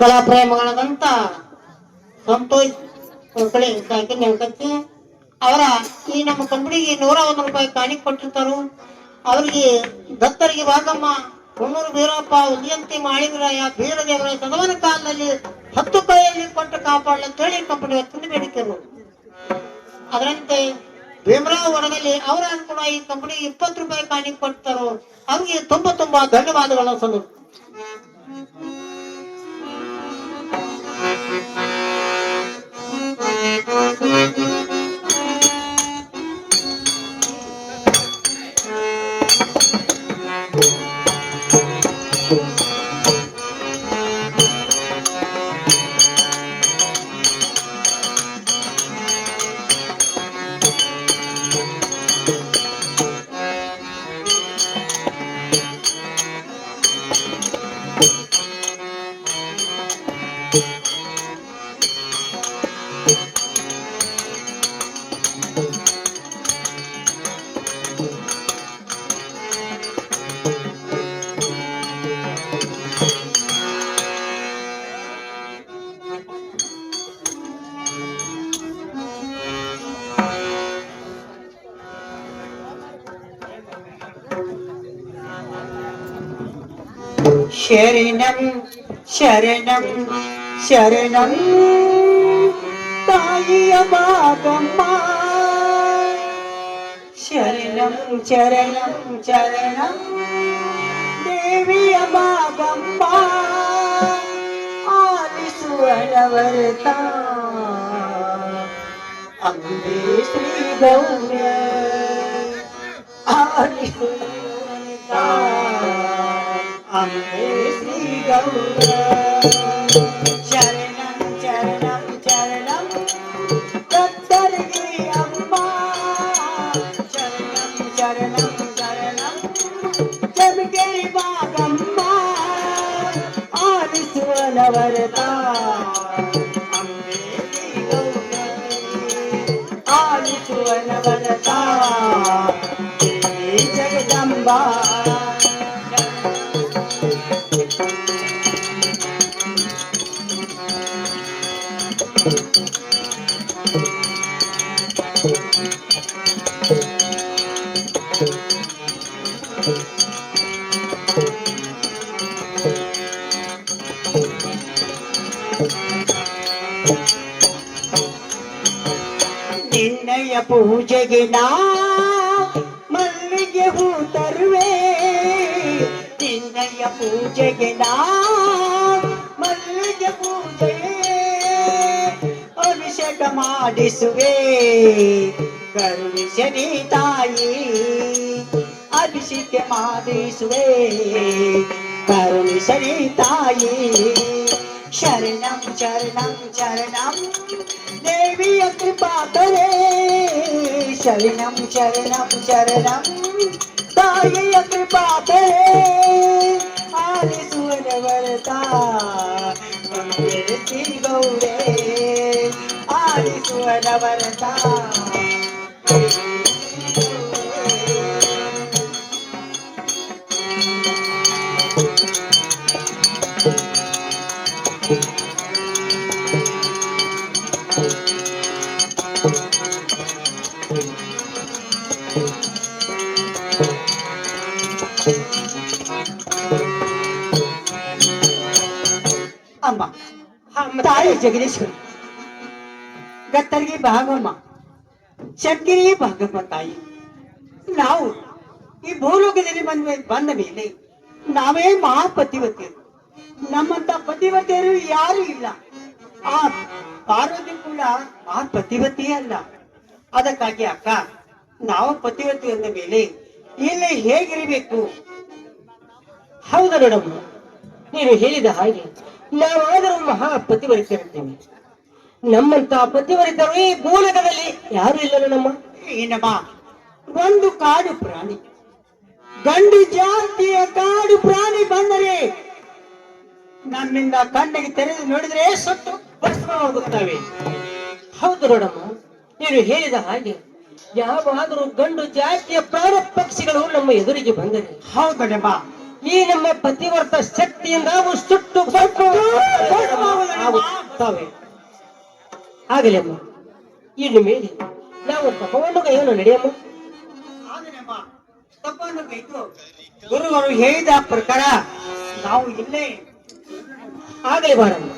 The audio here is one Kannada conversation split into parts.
ಕಲಾ ಪ್ರೇಮಗಳಾದಂತ ಸಂತೋಷ್ ಕಳೆ ಸಾಕಿ ನೆಲಕತ್ತಿ ಅವರ ಈ ನಮ್ಮ ಕಂಪನಿಗೆ 101 ರೂಪಾಯಿ ಕಾಣಿಕೆ ಕೊಟ್ಟಿರ್ತಾರು. ಅವರಿಗೆ ದತ್ತರಿಗೆ ಭಾಗಮ್ಮ, ಹೊನ್ನೂರು ಬೀರಪ್ಪ, ಉದಯಂತಿ ಮಾಳಿಂಗರಾಯ, ಬೀರದೇವರಾಯ ಸದವನ ಕಾಲದಲ್ಲಿ 10 ಕೈಯಲ್ಲಿ ಕೊಟ್ಟು ಕಾಪಾಡಲಂತೇಳಿ ಕಂಪನಿ ಹೊತ್ತಿನ ಬೇಡಿಕೆರು. ಅದರಂತೆ ಭೀಮರಾವ್ ಹೊರಗಲ್ಲಿ ಅವರ ಕೂಡ ಈ ಕಂಪನಿಗೆ 20 ರೂಪಾಯಿ ಕಾಣಿಕೆ ಕೊಡ್ತಾರೋ ಅವ್ರಿಗೆ ತುಂಬಾ ಧನ್ಯವಾದಗಳನ್ನು ಸಲ್ಲಿಸ್ತಾರೆ. ശരണം ശരണം ശരണം തായിയ ഭാഗമ്മ ശരണം ശരണം ശരണം ദേവിയ ഭാഗമ്മ ആദിസുവനവർത്ത അംബേ ശ്രീ ഗൗര ആദിസുവനവർത്ത അംബേ ശ്രീ ഗൗര ശരണം ശരണം ശരണം ദത്തർഗിരി അമ്മ ശരണം ശരണം ശരണം ജമഗിരി ഭാഗമ്മ ആദിസുവനവർത്ത അംബേ ശ്രീ ഗൗര ആദിസുവനവർത്ത ദേവി ജഗദംബ ನಿನ್ನಯ ಪೂಜೆಗೆ ನಾ ಮಲ್ಲಿಗೆ ಹೂ ತರುವೆ ನಿನ್ನಯ ಪೂಜೆಗೆ ನಾ ಮಲ್ಲಿಗೆ ಪೂಜೆ ಅಭಿಷೇಕ ಮಾಡಿಸುವೆ ಕರುಣಿಸನಿ ತಾಯಿ ಅಭಿಷೇಕ ಮಾಡಿಸುವೆ ಕರುಣಿಸನಿ ತಾಯಿ ಶರಣಂ ಶರಣಂ ಶರಣಂ ದೇವಿಯ ಕೃಪಾ ಕರೆ ಶರಣಂ ಶರಣಂ ಶರಣಂ ತಾಯಿಯ ಕೃಪಾ ಕರೆ ಆದಿಸುವನವರತ ಶ್ರೀ ಗೌರೇ ಆದಿಸುವನವರತ ಅಮ್ಮ ತಾಯಿ ಜಗದೀಶ್ವರಿ ಗತ್ತರಿಗೆ ಭಾಗಮ್ಮ ಶಂಕರಿ ಭಾಗಮ್ಮ ತಾಯಿ ನಾವು ಈ ಭೂಲೋಕದಲ್ಲಿ ಬಂದ ಮೇಲೆ ನಾವೇ ಮಹಾಪತಿವತಿಯರು ನಮ್ಮಂತ ಪತಿವತಿಯರು ಯಾರು ಇಲ್ಲ ಆ ಪಾರ್ವತಿ ಕೂಡ ಮಹಾಪತಿವತಿಯೇ ಅಲ್ಲ ಅದಕ್ಕಾಗಿ ಅಕ್ಕ ನಾವು ಪತಿವತಿ ಅಂದ ಮೇಲೆ ಇಲ್ಲಿ ಹೇಗಿರಬೇಕು ಹೌದು ನೋಡಮ್ಮ, ನೀನು ಹೇಳಿದ ಹಾಗೆ ನಾವಾದರೂ ಮಹಾ ಪತಿವರಿತರಿದ್ದೇವೆ. ನಮ್ಮಂತ ಪತಿವರಿತರು ಈ ಭೂಲಕದಲ್ಲಿ ಯಾರು ಇಲ್ಲ ನಮ್ಮ. ಏನಮ್ಮ ಒಂದು ಕಾಡು ಪ್ರಾಣಿ ಗಂಡು ಜಾತಿಯ ಕಾಡು ಪ್ರಾಣಿ ಬಂದರೆ ನಮ್ಮಿಂದ ಕಣ್ಣಿಗೆ ತೆರೆದು ನೋಡಿದ್ರೆ ಸತ್ತು ಭಸ್ಮವಾಗುತ್ತವೆ. ಹೌದು ನೋಡಮ್ಮ, ನೀನು ಹೇಳಿದ ಹಾಗೆ ಯಾವಾದರೂ ಗಂಡು ಜಾತಿಯ ಪ್ರಾಣ ಪಕ್ಷಿಗಳು ನಮ್ಮ ಎದುರಿಗೆ ಬಂದರೆ ಹೌದಮ್ಮ ಈ ನಮ್ಮ ಪತಿವರ್ತ ಶಕ್ತಿಯಿಂದ ಅವು ಸುಟ್ಟು ಆಗುತ್ತವೆ. ಆಗಲಿ ಅಮ್ಮ, ಇನ್ನು ಮೇಲೆ ನಾವು ತಪವನ್ನು ಕೈಯನ್ನು ನಡೆಯಮ್ಮ. ಆದನೆಮ್ಮ, ತಪ್ಪನ್ನು ಕೈತು ಗುರುಗಳು ಹೇಳಿದ ಪ್ರಕಾರ ನಾವು ಇಲ್ಲೇ ಆಗಲಿ ಬಾರಮ್ಮ.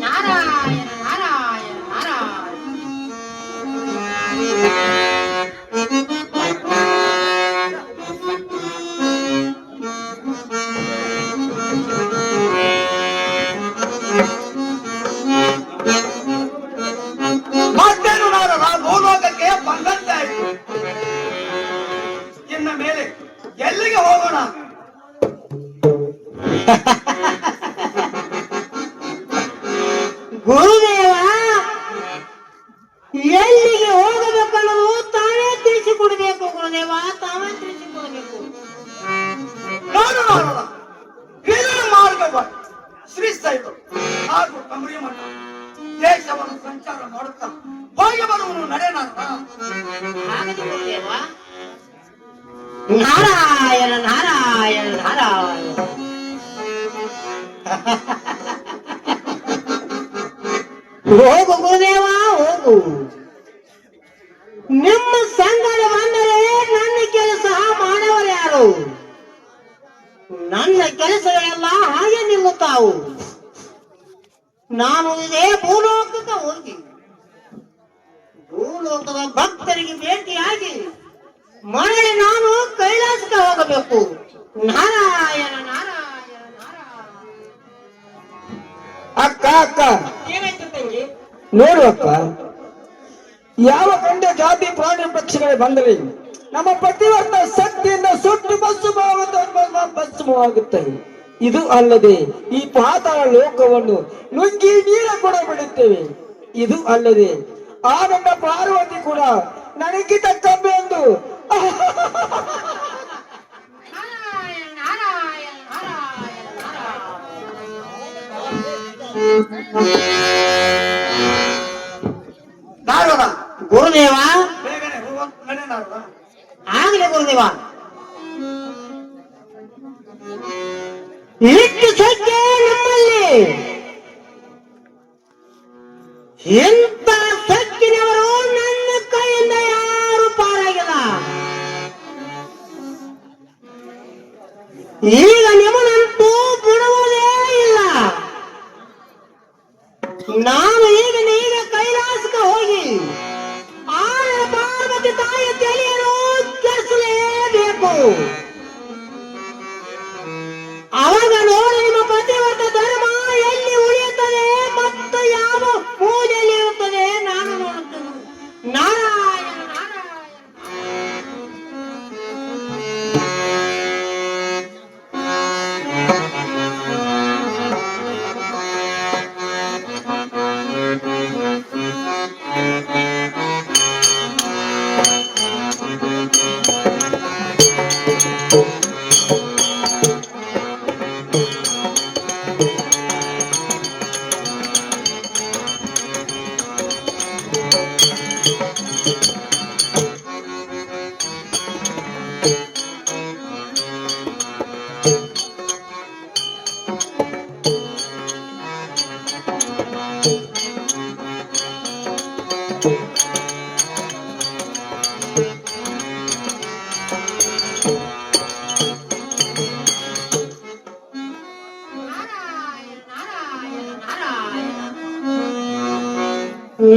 ನಾರಾಯಣ ನಾರಾಯಣ ನಾರಾಯಣ. ಮತ್ತೇನು ನಾರದ ಭೂಲೋಕಕ್ಕೆ ಬಂದಂತೆ ಆಯ್ತು. ಇನ್ನು ಮೇಲೆ ಎಲ್ಲಿಗೆ ಹೋಗೋಣ? ಗುರುದೇವ ಎಲ್ಲಿಗೆ ಹೋಗಬೇಕನ್ನೋದು ತಾವೇ ತಿಳಿಸಿಕೊಡ್ಬೇಕು. ಗುರುದೇವ ತಾವೇ ತಿಳಿಸಿಕೊಡ್ಬೇಕು. ನಾನು ನಾರದ ಇದರ ಮಾರ್ಗವ ಶ್ರೀ ಸೈದು ಹಾಗೂ ಕಮರಿ ಮಠ ದೇಶವನ್ನು ಸಂಚಾರ ಮಾಡುತ್ತಾ ಹೋಗಿ ಬರುವನು ನಡೆನಾರದ. ಆಗಲಿ ಗುರುದೇವ. ನಾರಾಯಣ ನಾರಾಯಣ ನಾರಾಯಣ. ಹೋಗು ಗುರುದೇವ ಹೋಗು. ನಿಮ್ಮ ಸಂಗಡ ಬಂದರೆ ನನ್ನ ಕೆಲಸ ಮಾಡವರು ಯಾರು? ನನ್ನ ಕೆಲಸಗಳೆಲ್ಲ ಹಾಗೆ ನಿಲ್ಲುತ್ತಾವು. ನಾನು ಇದೇ ಭೂಲೋಕಕ್ಕೆ ಹೋಗಿ ಭೂಲೋಕದ ಭಕ್ತರಿಗೆ ಭೇಟಿಯಾಗಿ ಮರಳಿ ನಾನು ಕೈಲಾಸಕ್ಕೆ ಹೋಗಬೇಕು. ನಾರಾಯಣ ನಾರಾಯಣ ನಾರಾಯಣ. ಅಕ್ಕ ಅಕ್ಕ ಏನಾಯ್ತು ತಂಗಿ? ನೋಡು ಅಕ್ಕ, ಯಾವ ಗಂಡ ಜಾತಿ ಪ್ರಾಣಿ ಪಕ್ಷಿಗಳೇ ಬಂದರೆ ನಮ್ಮ ಪ್ರತಿವರ್ತ ಶಕ್ತಿಯಿಂದ ಸುಟ್ಟು ಭಸ್ಮವಾಗುತ್ತದೆ. ಇದು ಅಲ್ಲದೆ ಈ ಪಾತಾಳ ಲೋಕವನ್ನು ನುಗ್ಗಿ ನೀರ ಕೂಡ ಬಿಡುತ್ತೇವೆ. ಇದು ಅಲ್ಲದೆ ಆ ನನ್ನ ಪಾರ್ವತಿ ಕೂಡ ನನಗಿಂತ ಕಮ್ಮಿ ಎಂದು ನಾರಾಯಣ ನಾರಾಯಣ ನಾರಾಯಣ ನಾರದ ಗುರುದೇವ. ಬೇಗನೆ ನಾರದ. ಆಗಲಿ ಗುರುದೇವ. ಇಷ್ಟು ಸತ್ಯ ನಮ್ಮಲ್ಲಿ ಎಂತ ಸಕ್ಕಿನವರು ನನ್ನ ಕೈಯಿಂದ ಯಾರು ಪಾರಾಗಿಲ್ಲ. ಈಗ ನಿಮ್ಮನಂತೂ ಬಿಡುವುದೇ ಇಲ್ಲ. ನಾನು ಈಗ ಕೈಲಾಸಕ್ಕೆ ಹೋಗಿ ಆ ಪಾರ್ವತಿ ತಾಯಿಯ ತಲೆಯ ಅವಾಗ ನೋಡಿ ನಿಮ್ಮ ಪತಿವ್ರತ ಧರ್ಮ ಎಲ್ಲಿ ಉಳಿಯುತ್ತದೆ ಮತ್ತು ಯಾವ ಪೂಜೆಯಲ್ಲಿ ಇರುತ್ತದೆ ನಾನು ನೋಡುತ್ತೇನೆ. ನಾರಾಯಣ ನಾರಾಯಣ.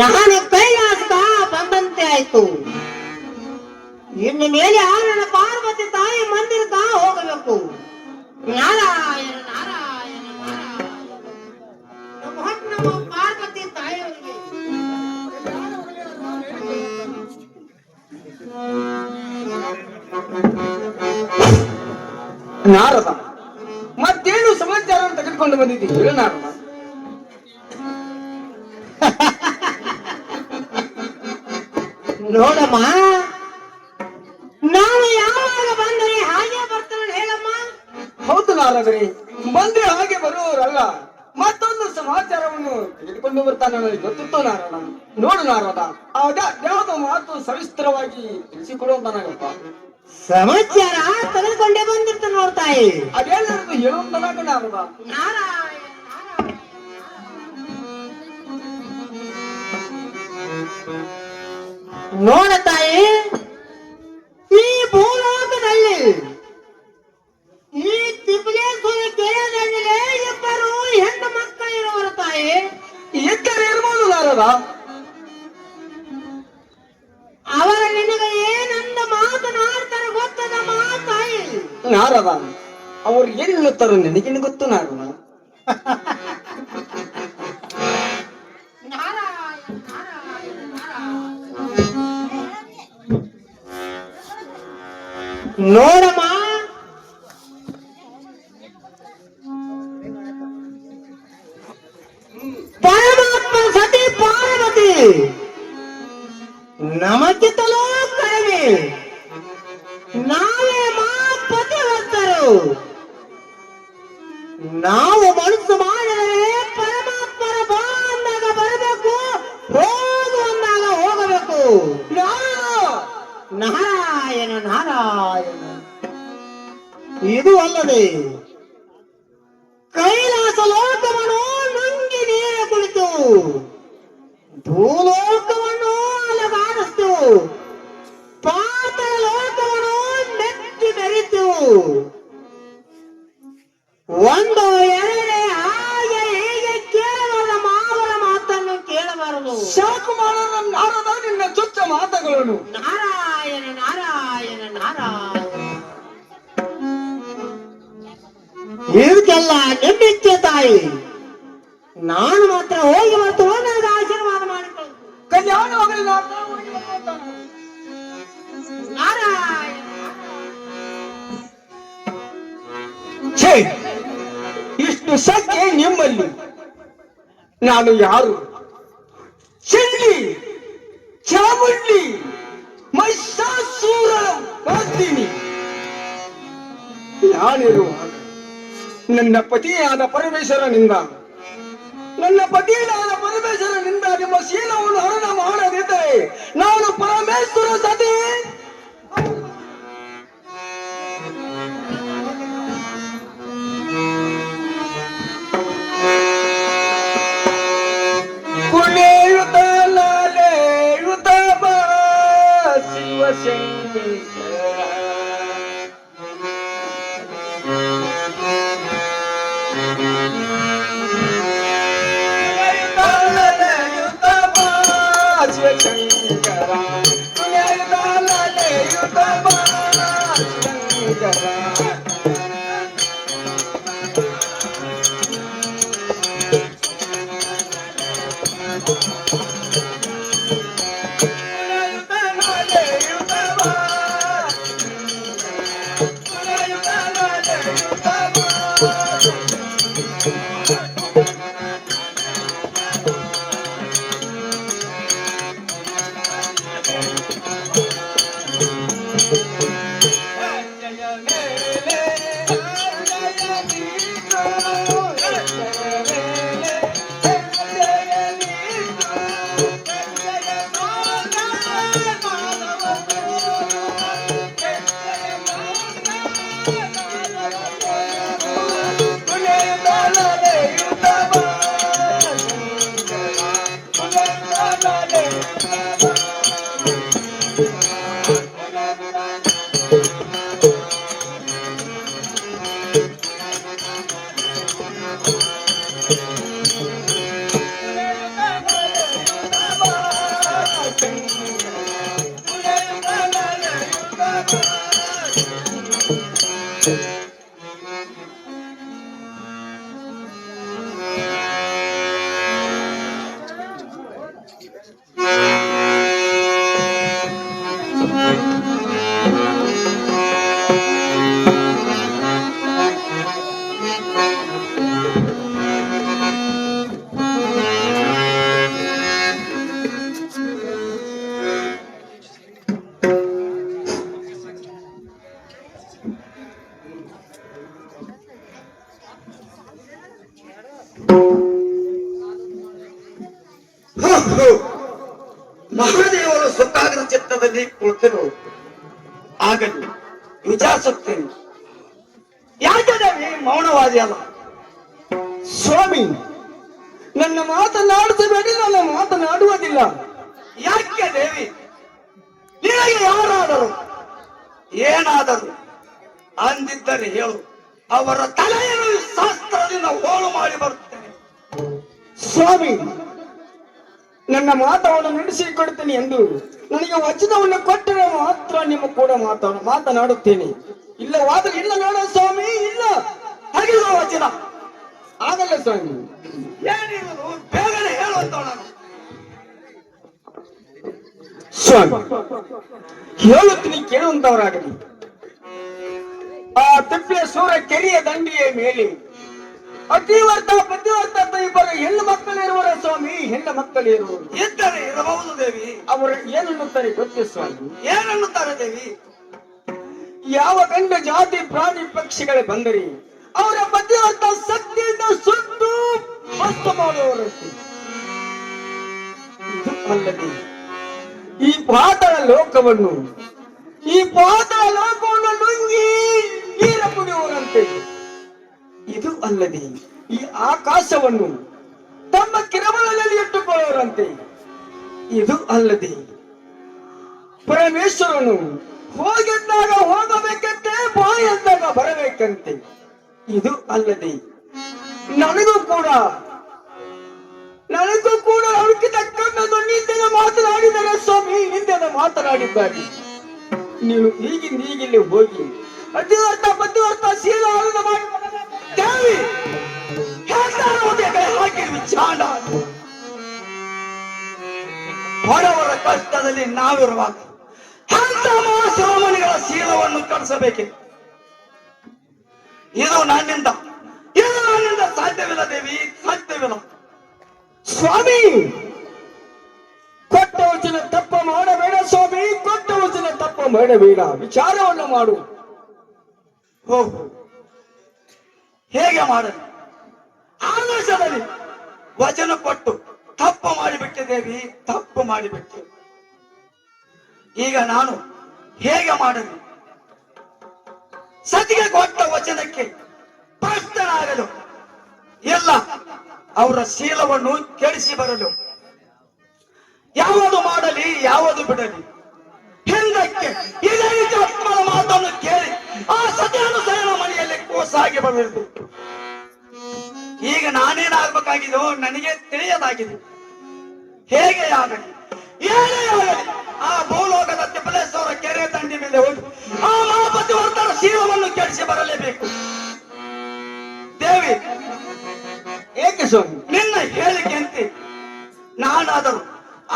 ನಾನು ಕೈಲಾಸಕ ಬಂದಂತೆ ಆಯ್ತು. ಇನ್ನು ಮೇಲೆ ನನ್ನ ಪಾರ್ವತಿ ತಾಯಿ ಮಂದಿರಕ ಹೋಗಬೇಕು. ನಾರಾಯಣ ನಾರಾಯಣ ನಾರಾಯಣ. ನಮ್ಮ ಪಾರ್ವತಿ ತಾಯಿಯವರಿಗೆ ನಾರದ, ಮತ್ತೇನು ಸಮಾಚಾರ ತೆಗೆದುಕೊಂಡು ಬಂದಿದ್ದೀವಿ ಹೇಳು ನಾರದ. ನೋಡಮ್ಮ, ನಾನು ಯಾವಾಗ ಬಂದರೆ ಹಾಗೆ ಬರ್ತಾನೆ ಹೇಳಮ್ಮ. ಹೌದು ನಾರದರೆ, ಬಂದ್ರೆ ಹಾಗೆ ಬರುವವರಲ್ಲ, ಮತ್ತೊಂದು ಸಮಾಚಾರವನ್ನು ತೆಗೆದುಕೊಂಡು ಬರ್ತಾನೆ ನನಗೆ ಗೊತ್ತಿತ್ತು ನಾರದ. ನೋಡು ನಾರದ, ಯಾವ್ದೋ ಮಾತು ಸವಿಸ್ತರವಾಗಿ ತಿಳಿಸಿಕೊಡುವಂತನಾಗಪ್ಪ. ಸಮಾಚಾರ ತೆಗೆದುಕೊಂಡೇ ಬಂದಿರ್ತ ನೋಡ್ತಾಯಿ. ಅದೇನಾದ್ರು ಹೇಳುವಂತನಾಗ ನಾರದ. ನಾರಾಯಣ ನೋಡ ತಾಯಿ, ಈ ಭೂಲೋಕದಲ್ಲಿ ಈ ತಿಪ್ಪಲೇಶ್ವರ ಕೆರೆಯಲ್ಲಿ ಇಬ್ಬರು ಹೆಣ್ಣು ಮಕ್ಕಳು ಇರುವರು ತಾಯಿ. ಎಕ್ಕರೆ ಇರ್ಬೋದು ನಾರದ. ಅವರ ನಿನಗೆ ಏನಂದ ಮಾತನಾಡ್ತಾರೆ ಗೊತ್ತದ ತಾಯಿ. ನಾರದ, ಅವ್ರು ಏನ್ ಹೇಳುತ್ತಾರೋ ನಿನಗೇನು ಗೊತ್ತು ನಾರದ. ನೋಡಮ್ಮ, ಪರಮಾತ್ಮ ಸತಿ ಪಾರ್ವತಿ ನಮಗಿಂತಲೂ ಕಡಿಮೆ. ನಾವೇ ಪತಿವಂತರು. ನಾವು ಮನಸ್ಸು ಮಾಡಿದರೆ ಪರಮಾತ್ಮನ ಬಂದಾಗ ಬರಬೇಕು, ಹೋಗುವಂದಾಗ ಹೋಗಬೇಕು. ನಾರಾಯಣ ನಾರಾಯಣ. ಇದು ಅಲ್ಲದೆ ಕೈಲಾಸ ಲೋಕವನ್ನು ನುಂಗಿ ನೀರು ಕುಳಿತು ಭೂಲೋಕವನ್ನು ಅಲಗಾಡಿಸ್ತು, ಪಾತಾಳ ಲೋಕವನ್ನು ಮೆಚ್ಚಿ ಮೆರಿತು. ಒಂದು ಎರಡೇ ಹಾಗೆ ಹೀಗೆ ಕೇಳಬಾರದ ಮಾವರ ಮಾತನ್ನು ಕೇಳಬಾರದು. ಸಾಕು ಮಾಡೋಣ ನಾರದ ನಿನ್ನ ಚುಚ್ಚ ಮಾತುಗಳನ್ನು. ನಾರಾಯಣ ನಾರಾಯಣ ನಾರಾಯಣ. ಇದಕ್ಕೆಲ್ಲ ನಿಮ್ಮಿಚ್ಛೆ ತಾಯಿ. ನಾನು ಮಾತ್ರ ಹೋಗಿ ಮತ್ತು ನನಗೆ ಆಶೀರ್ವಾದ ಮಾಡಿಕೊಳ್ಳು. ಕಲ್ಯಾಣವಾಗಲಿ ನಾರಾಯಣ. ಛೇ, ಇಷ್ಟು ಸಂಖ್ಯೆ ನಿಮ್ಮಲ್ಲಿ. ನಾನು ಯಾರು? ಚಂಡಿ, ಚಾಮುಂಡಿ, ಮಹಿಷಾಸುರ ಬರ್ತೀನಿ. ನಾನಿರುವಾಗ ನನ್ನ ಪತಿಯಾದ ಪರಮೇಶ್ವರನಿಂದ ನಿಮ್ಮ ಶೀಲವನ್ನು ಹರಣ ಮಾಡದಿದ್ದರೆ ನಾನು ಪರಮೇಶ್ವರ ಸತಿ ಕುಣಿಯುತ್ತ ನಾಲೆಯುತ್ತ ಬಾ ಶಿವಶಂಕರ. ಶಂಕರ ಮಹಾದೇವರು ಸುತ್ತಾಗದ ಚಿತ್ತದಲ್ಲಿ ಕುಳಿತರು. ಆಗಲಿ ವಿಚಾರಿಸುತ್ತೇನೆ. ಯಾಕೆ ದೇವಿ ಮೌನವಾದಿ ಅಲ್ಲ? ಸ್ವಾಮಿ, ನನ್ನ ಮಾತನಾಡಿಸಬೇಡಿ, ನನ್ನ ಮಾತನಾಡುವುದಿಲ್ಲ. ಯಾಕೆ ದೇವಿ? ನಿನಗೆ ಯಾರಾದರೂ ಏನಾದರೂ ಅಂದಿದ್ದರೆ ಹೇಳು, ಅವರ ತಲೆಯನ್ನು ಶಾಸ್ತ್ರದಿಂದ ಹೋಳು ಮಾಡಿ ಬರುತ್ತೇನೆ. ಸ್ವಾಮಿ, ನನ್ನ ಮಾತವನ್ನು ನಡೆಸಿಕೊಡ್ತೇನೆ ಎಂದು ನನಗೆ ವಚನವನ್ನು ಕೊಟ್ಟರೆ ಮಾತ್ರ ನಿಮ್ಮ ಕೂಡ ಮಾತನಾಡುತ್ತೇನೆ. ಇಲ್ಲವಾದರೆ ಇಲ್ಲ ನೋಡ ಸ್ವಾಮಿ, ಇಲ್ಲ. ಹಾಗಿಲ್ಲ ವಚನ ಆಗಲ್ಲ ಸ್ವಾಮಿ. ಏನಿರುವುದು ಬೇಗನೆ ಹೇಳುವಂತ ಸ್ವಾಮಿ, ಹೇಳುತ್ತೀನಿ ಕೇಳುವಂತವರಾಗಲಿ. ಆ ತಿಪ್ಪೆ ಸೂರ ಕೆರೆಯ ದಂಡಿಯ ಮೇಲೆ ಅತಿವರ್ತ ಪ್ರತಿವರ್ತ ಇಬ್ಬರು ಹೆಣ್ಣು ಮಕ್ಕಳಿರುವರ ಸ್ವಾಮಿ. ಹೆಣ್ಣು ಮಕ್ಕಳಿರುವರು ಇದ್ದರೆ ಇರಬಹುದು ದೇವಿ. ಅವರು ಏನನ್ನುತ್ತಾರೆ ಗೊತ್ತೇ ಸ್ವಾಮಿ? ಏನನ್ನುತ್ತಾರೆ ದೇವಿ? ಯಾವ ಗಂಡ ಜಾತಿ ಪ್ರಾಣಿ ಪಕ್ಷಿಗಳು ಬಂದರೆ ಅವರ ಮಧ್ಯವರ್ತ ಶಕ್ತಿಯಿಂದ ಸುಟ್ಟು ಭಸ್ಮ ಮಾಡುವವರಂತೆ. ಇದು ಅಲ್ಲದೆ ಈ ಪಾತಾಳ ಲೋಕವನ್ನು ನುಂಗಿ ನೀರ ಕುಡಿಯುವರಂತೆ. ಇದು ಅಲ್ಲದೆ ಈ ಆಕಾಶವನ್ನು ತಮ್ಮ ಕಿರಮಣದಲ್ಲಿ ಇಟ್ಟುಕೊಳ್ಳುವರಂತೆ. ಇದು ಅಲ್ಲದೆ ಪರಮೇಶ್ವರನು ಹೋಗಿದ್ದಾಗ ಹೋಗಬೇಕಂತೆ, ಬಾಯಂದಾಗ ಬರಬೇಕಂತೆ. ಇದು ಅಲ್ಲದೆ ನನಗೂ ಕೂಡ ಅವರಿಗೆ ತಕ್ಕಂಥದ್ದು ನಿಂದೆನ ಮಾತನಾಡಿದರೆ ಸ್ವಾಮಿ, ನಿಂದೆನ ಮಾತನಾಡಿದ್ದಾರೆ. ನೀನು ಈಗಿಲ್ಲಿ ಹೋಗಿ ಅತಿವರ್ತ ಮಧ್ಯವರ್ತ ಶೀಲ ಮಾಡಿ ದೇವಿ ಹಾಕಿದ್ವಿ ಚಾಂಡ. ಬಡವರ ಕಷ್ಟದಲ್ಲಿ ನಾವಿರುವಾಗ ಅಂತ ಮಹಾಶ್ರಮಣಿಗಳ ಶೀಲವನ್ನು ಕಳಿಸಬೇಕೆ? ಇದು ನನ್ನಿಂದ ಸಾಧ್ಯವಿಲ್ಲ ದೇವಿ, ಸಾಧ್ಯವಿಲ್ಲ. ಸ್ವಾಮಿ, ಕೊಟ್ಟ ವಚನ ತಪ್ಪ ಮಾಡಬೇಡ ಸ್ವಾಮಿ, ಕೊಟ್ಟ ವಚನ ತಪ್ಪ ಮಾಡಬೇಡ. ವಿಚಾರವನ್ನು ಮಾಡು. ಹೋಗು. ಹೇಗೆ ಮಾಡಲು? ಆವೇಶದಲ್ಲಿ ವಚನ ಕೊಟ್ಟು ತಪ್ಪು ಮಾಡಿಬಿಟ್ಟೆ ದೇವಿ, ತಪ್ಪು ಮಾಡಿಬಿಟ್ಟೆ. ಈಗ ನಾನು ಹೇಗೆ ಮಾಡಲು? ಸತಿಗೆ ಕೊಟ್ಟ ವಚನಕ್ಕೆ ಭ್ರಷ್ಟನಾಗಲು, ಎಲ್ಲ ಅವರ ಶೀಲವನ್ನು ಕೆಡಿಸಿ ಬರಲು, ಯಾವುದು ಮಾಡಲಿ ಯಾವುದು ಬಿಡಲಿ, ಹಿಂದಕ್ಕೆ ಇದೇ ಆತ್ಮನ ಮಾತನ್ನು ಕೇಳಿ ಆ ಸತಿಯನ್ನು ಸೈನ ಮನೆಯಲ್ಲಿ ಕೋಸಾಗಿ ಬರಬೇಕು. ಈಗ ನಾನೇನಾಗಬೇಕಾಗಿದೋ ನನಗೆ ತಿಳಿಯದಾಗಿದೆ. ಹೇಗೆ ಆಗಲಿ, ಏನೇ ಆಗಲಿ, ಆ ಭೂಲೋಕದ ತಿಪ್ಪಲೇಶ್ವರ ಕೆರೆ ದಂಡಿ ಮೇಲೆ ಹೋಗಿ ಆ ಮಹಾಪತಿವರ್ತರ ಶೀಲವನ್ನು ಕೆಡಿಸಿ ಬರಲೇಬೇಕು. ದೇವಿ, ಏಕೆ ಸ್ವಾಮಿ ನಿನ್ನ ಹೇಳಿಕೆಯಂತೆ ನಾನಾದರೂ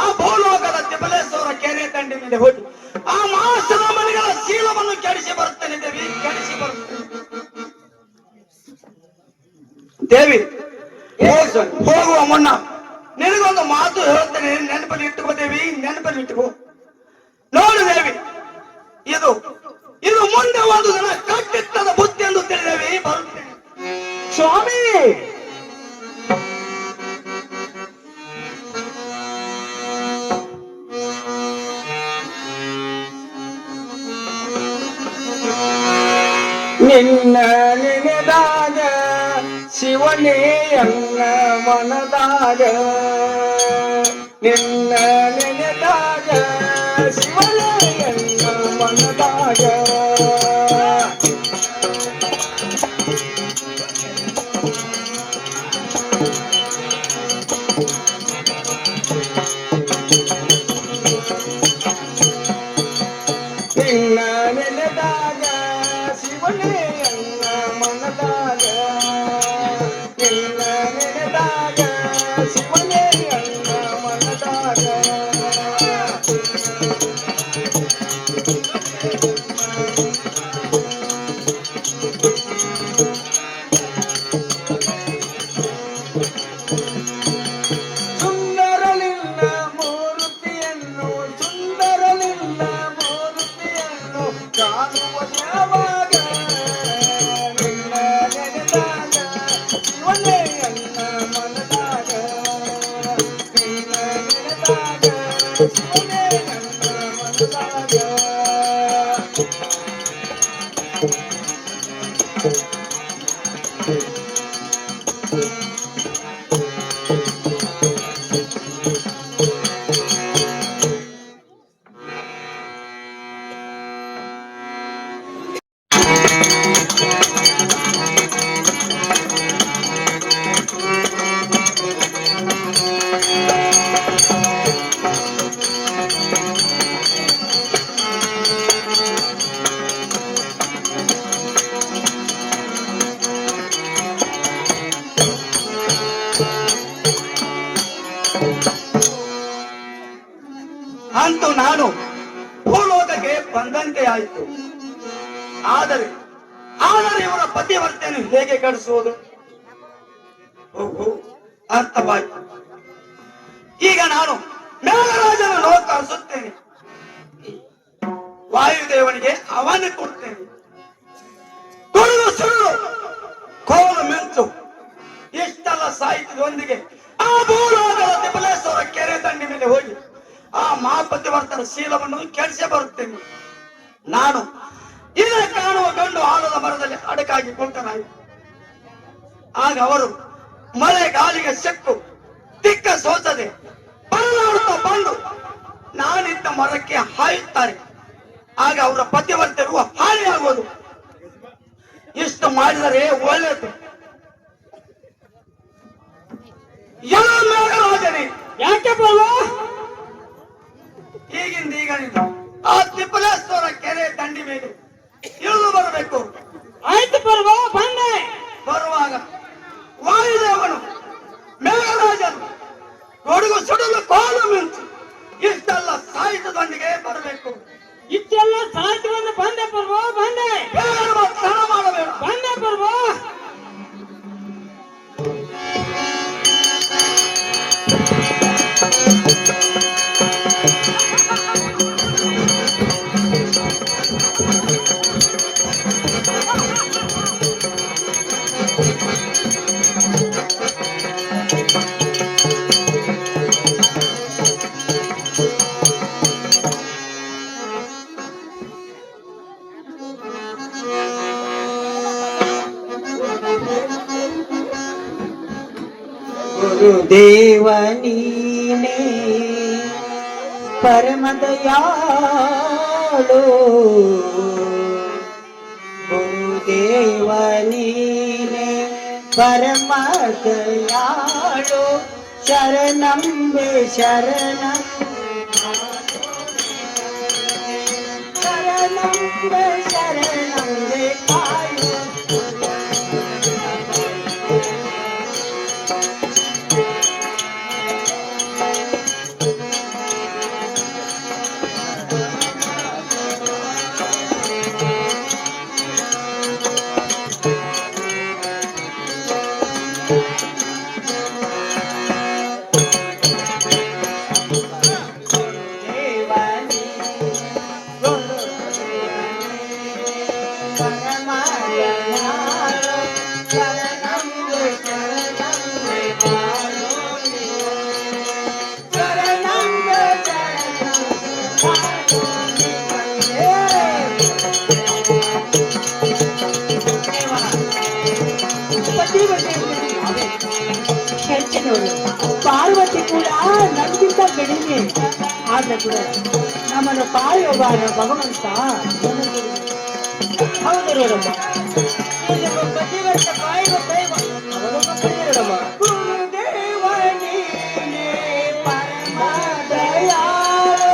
ಆ ಭೂಲೋಕದ ತಿಪ್ಪಲೇಶ್ವರ ಕೆರೆ ದಂಡಿ ಮೇಲೆ ಹೋಗಿ ಆ ಮಹಾಶ್ರಮಣಿಗಳ ಶೀಲವನ್ನು ಕೆಡಿಸಿ ಬರುತ್ತೇನೆ ದೇವಿ, ಕೆಡಿಸಿ ಬರುತ್ತೇನೆ. ದೇವಿ, ಹೋಗುವ ಮುನ್ನ ನಿನಗೊಂದು ಮಾತು ಹೇಳ್ತೇನೆ, ನೆನಪಲ್ಲಿ ಇಟ್ಟುಕೋ ದೇವಿ, ನೆನಪಲ್ಲಿ ಇಟ್ಟುಕೋ. ನೋಡು ದೇವಿ, ಇದು ಮುಂದೆ ಒಂದು ದಿನ ಕಟ್ಟಿತ್ತದ ಬುದ್ಧಿ ಎಂದು ತಿಳಿದೇವಿ, ಬರುತ್ತೇನೆ. ಸ್ವಾಮಿ, ನಿನ್ನ ನೆನೆದಾಗ ಶಿವನೇ ಎಲ್ಲ ಮನದಾಗ, ನಿನ್ನ ನೆನೆದಾಗ ಶಿವನೇ ಎಲ್ಲ ಮನದಾಗ. ಶಿವನೇ ಎಲ್ಲ ಮನದಾಗ ಎಲ್ಲ ನೆನೆದಾಗ ಶಿವನೇ ಎಲ್ಲ ಮನದಾಗ ಸುಂದರಲಿಲ್ಲ ಮೂರ್ತಿಯನ್ನು ಸುಂದರಲಿಲ್ಲ ಮೂರ್ತಿಯನ್ನು ಕಾಣುವ ಯಾವಾಗ ನಿನ್ನ ನೆನೆದಾಗ ಶಿವನೇ ಎಲ್ಲ ಮನದಾಗ ನಿನ್ನ ನೆನೆದಾಗ ಶಿವನೇ ಎಲ್ಲ ಮನದಾಗ ಅಂತೂ ನಾನು ಭೂಲೋಕಕ್ಕೆ ಬಂದಂತೆ ಆಯಿತು. ಆದರೆ ಆದರೆ ಇವರ ಪತಿವರ್ತನೆಯನ್ನು ಹೇಗೆ ಕಳಿಸುವುದು? ಓಹೋ, ಅರ್ಥವಾಯಿತು. ಈಗ ನಾನು ಮೇಘರಾಜನ ಲೋಕ ಹರಿಸುತ್ತೇನೆ, ವಾಯುದೇವನಿಗೆ ಅವನೇ ಕೊಡ್ತೇನೆ. ತುಳಿದು ಸುಳ್ಳು ಕೋಲು ಮಿಂಚು ಇಷ್ಟೆಲ್ಲ ಸಾಹಿತ್ಯದೊಂದಿಗೆ ಆ ಭೂಲೋಕದ ತಿಬಲೇಶ್ವರ ಕೆರೆ ದಂಡಿ ಮೇಲೆ ಹೋಗಿ ಆ ಮಹಾಪತಿವರ್ತನ ಶೀಲವನ್ನು ಕೆಡಿಸಿ ಬರುತ್ತೇನೆ. ನಾನು ಇದೇ ಕಾಣುವ ಗಂಡು ಆಲದ ಮರದಲ್ಲಿ ಅಡಕಾಗಿ ಕುಂಟನಾಯಿತು. ಆಗ ಅವರು ಮಳೆ ಗಾಳಿಗೆ ಸೆಕ್ಕು ದಿಕ್ಕ ಸೋಚದೆ ಪರಲಾಡುತ್ತಾ ಬಂದು ನಾನಿದ್ದ ಮರಕ್ಕೆ ಹಾಯುತ್ತಾರೆ. ಆಗ ಅವರ ಪತಿವರ್ತೆಗೂ ಹಾನಿಯಾಗುವುದು. ಇಷ್ಟು ಮಾಡಿದರೆ ಒಳ್ಳೆಯದು. ಎಲ್ಲ ಮೇಘರಾಜನೇ, ಯಾಕೆ ಬಲ್ವ? ಈಗಿಂದ ಈಗ ನೀನು ಆ ತಿಪ್ಪಲೇಶ್ವರ ಕೆರೆ ದಂಡಿ ಮೇಲೆ ಇಳಿದು ಬರಬೇಕು. ಆಯ್ತು ಬಲ್ವ, ಬಂದೆ. ಬರುವಾಗ ವಾಯುದೇವನು ಮೇಘರಾಜನು ಗೊಡುಗು ಸುಡಲು ಕೋಲು ಮಿಂಚು ಇಷ್ಟೆಲ್ಲ ಸಾಹಿತ್ಯದೊಂದಿಗೆ ಬರಬೇಕು. ಇಷ್ಟೆಲ್ಲ ಸಾಹಿತ್ಯವನ್ನು ಬಂದೆ ಬಲ್ವ, ಬಂದೆ. ಕ್ಷಣ ಮಾಡಬೇಡ. ಬಂದೆ ಬಲ್ವ. ಗುರುದೇವ ನೀನೇ ಪರಮ ದಯಾಳು, ಗುರುದೇವ ನೀನೇ ಪರಮ ದಯಾಳು, ಶರಣಂಬೆ ಶರಣಂ ಶರಣಂಬೆ ಶರಣಂಬೆ ಕಾಯು. ಪಾರ್ವತಿ ಕೂಡ ನನ್ಗಿಂತ ಕಡಿಮೆ ಆದ್ರೆ ಕೂಡ ನಮ್ಮನ್ನು ಕಾಯುವವರ ಭಗವಂತ ಹೌದು ನೋಡಮ್ಮ. ಗುರುದೇವ ನೀನೇ ಪರಮ ದಯಾಳು.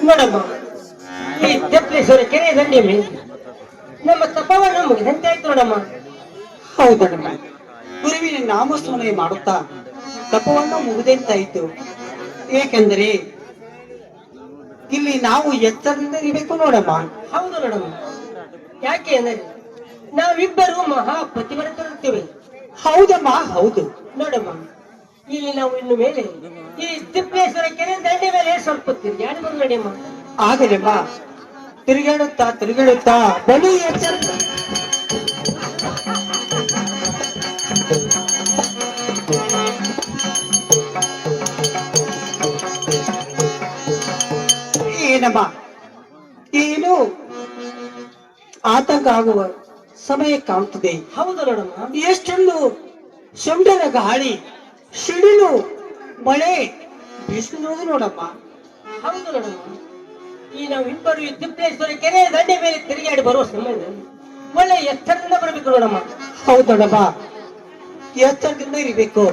ನೋಡಮ್ಮ, ಈ ತೆಪ್ಪಲೇಶ್ವರ ಕೆರೆ ದಂಡೆ ಮೇಲೆ ನಮ್ಮ ತಪವನ್ನು ಮುಗಿದಂತೆ ಆಯ್ತು ನೋಡಮ್ಮ. ಹೌದಣ್ಣ, ಗುರುವಿನ ನಾಮಸ್ಮರಣೆ ಮಾಡುತ್ತಾ ತಪವನ್ನು ಮುಗಿದೆಂತಾಯಿತು. ಏಕೆಂದರೆ ಇಲ್ಲಿ ನಾವು ಎಚ್ಚರದಿಂದ ಇರಬೇಕು ನೋಡಮ್ಮ. ಹೌದು ನೋಡಮ್ಮ, ಯಾಕೆ ಅಂದರೆ ನಾವಿಬ್ಬರು ಮಹಾ ಪ್ರತಿಭಟನಿರ್ತೇವೆ. ಹೌದಮ್ಮ, ಹೌದು. ನೋಡಮ್ಮ, ಇಲ್ಲಿ ನಾವು ಇನ್ನು ಮೇಲೆ ಈ ತಿಪ್ಪೇಶ್ವರ ಕೆರೆ ದಂಡೆ ಮೇಲೆ ಸ್ವಲ್ಪ ತಿರುಗಾಡಿ ಬಂದು ನಡಿಯಮ್ಮ. ಆಗಲೆಮ್ಮ, ತಿರುಗಾಡುತ್ತಾ ಬಲು ಎಚ್ಚರ. ಏನಮ್ಮ, ಏನು ಆತಂಕ ಆಗುವ ಸಮಯ ಕಾಣುತ್ತದೆ. ಹೌದು ನೋಡಮ್ಮ, ಎಷ್ಟೊಂದು ಸುಂದರ ಗಾಳಿ, ಸಿಡಿಲು, ಮಳೆ ಬೀಸುವುದು ನೋಡಮ್ಮ. ಹೌದು ನೋಡಮ್ಮ, ಈ ನಾವಿಬ್ಬರು ಈ ತಿಪ್ಪೇಶ್ವರ ಕೆರೆ ದಂಡೆ ಮೇಲೆ ತಿರುಗಾಡಿ ಬರುವ ಸಮಯದಲ್ಲಿ ಒಳ್ಳೆ ಎತ್ತರದಿಂದ ಬರಬೇಕು ನೋಡಮ್ಮ. ಹೌದಣ್ಣಮ್ಮ, ಎಚ್ಚರದಿಂದ ಇರಬೇಕು.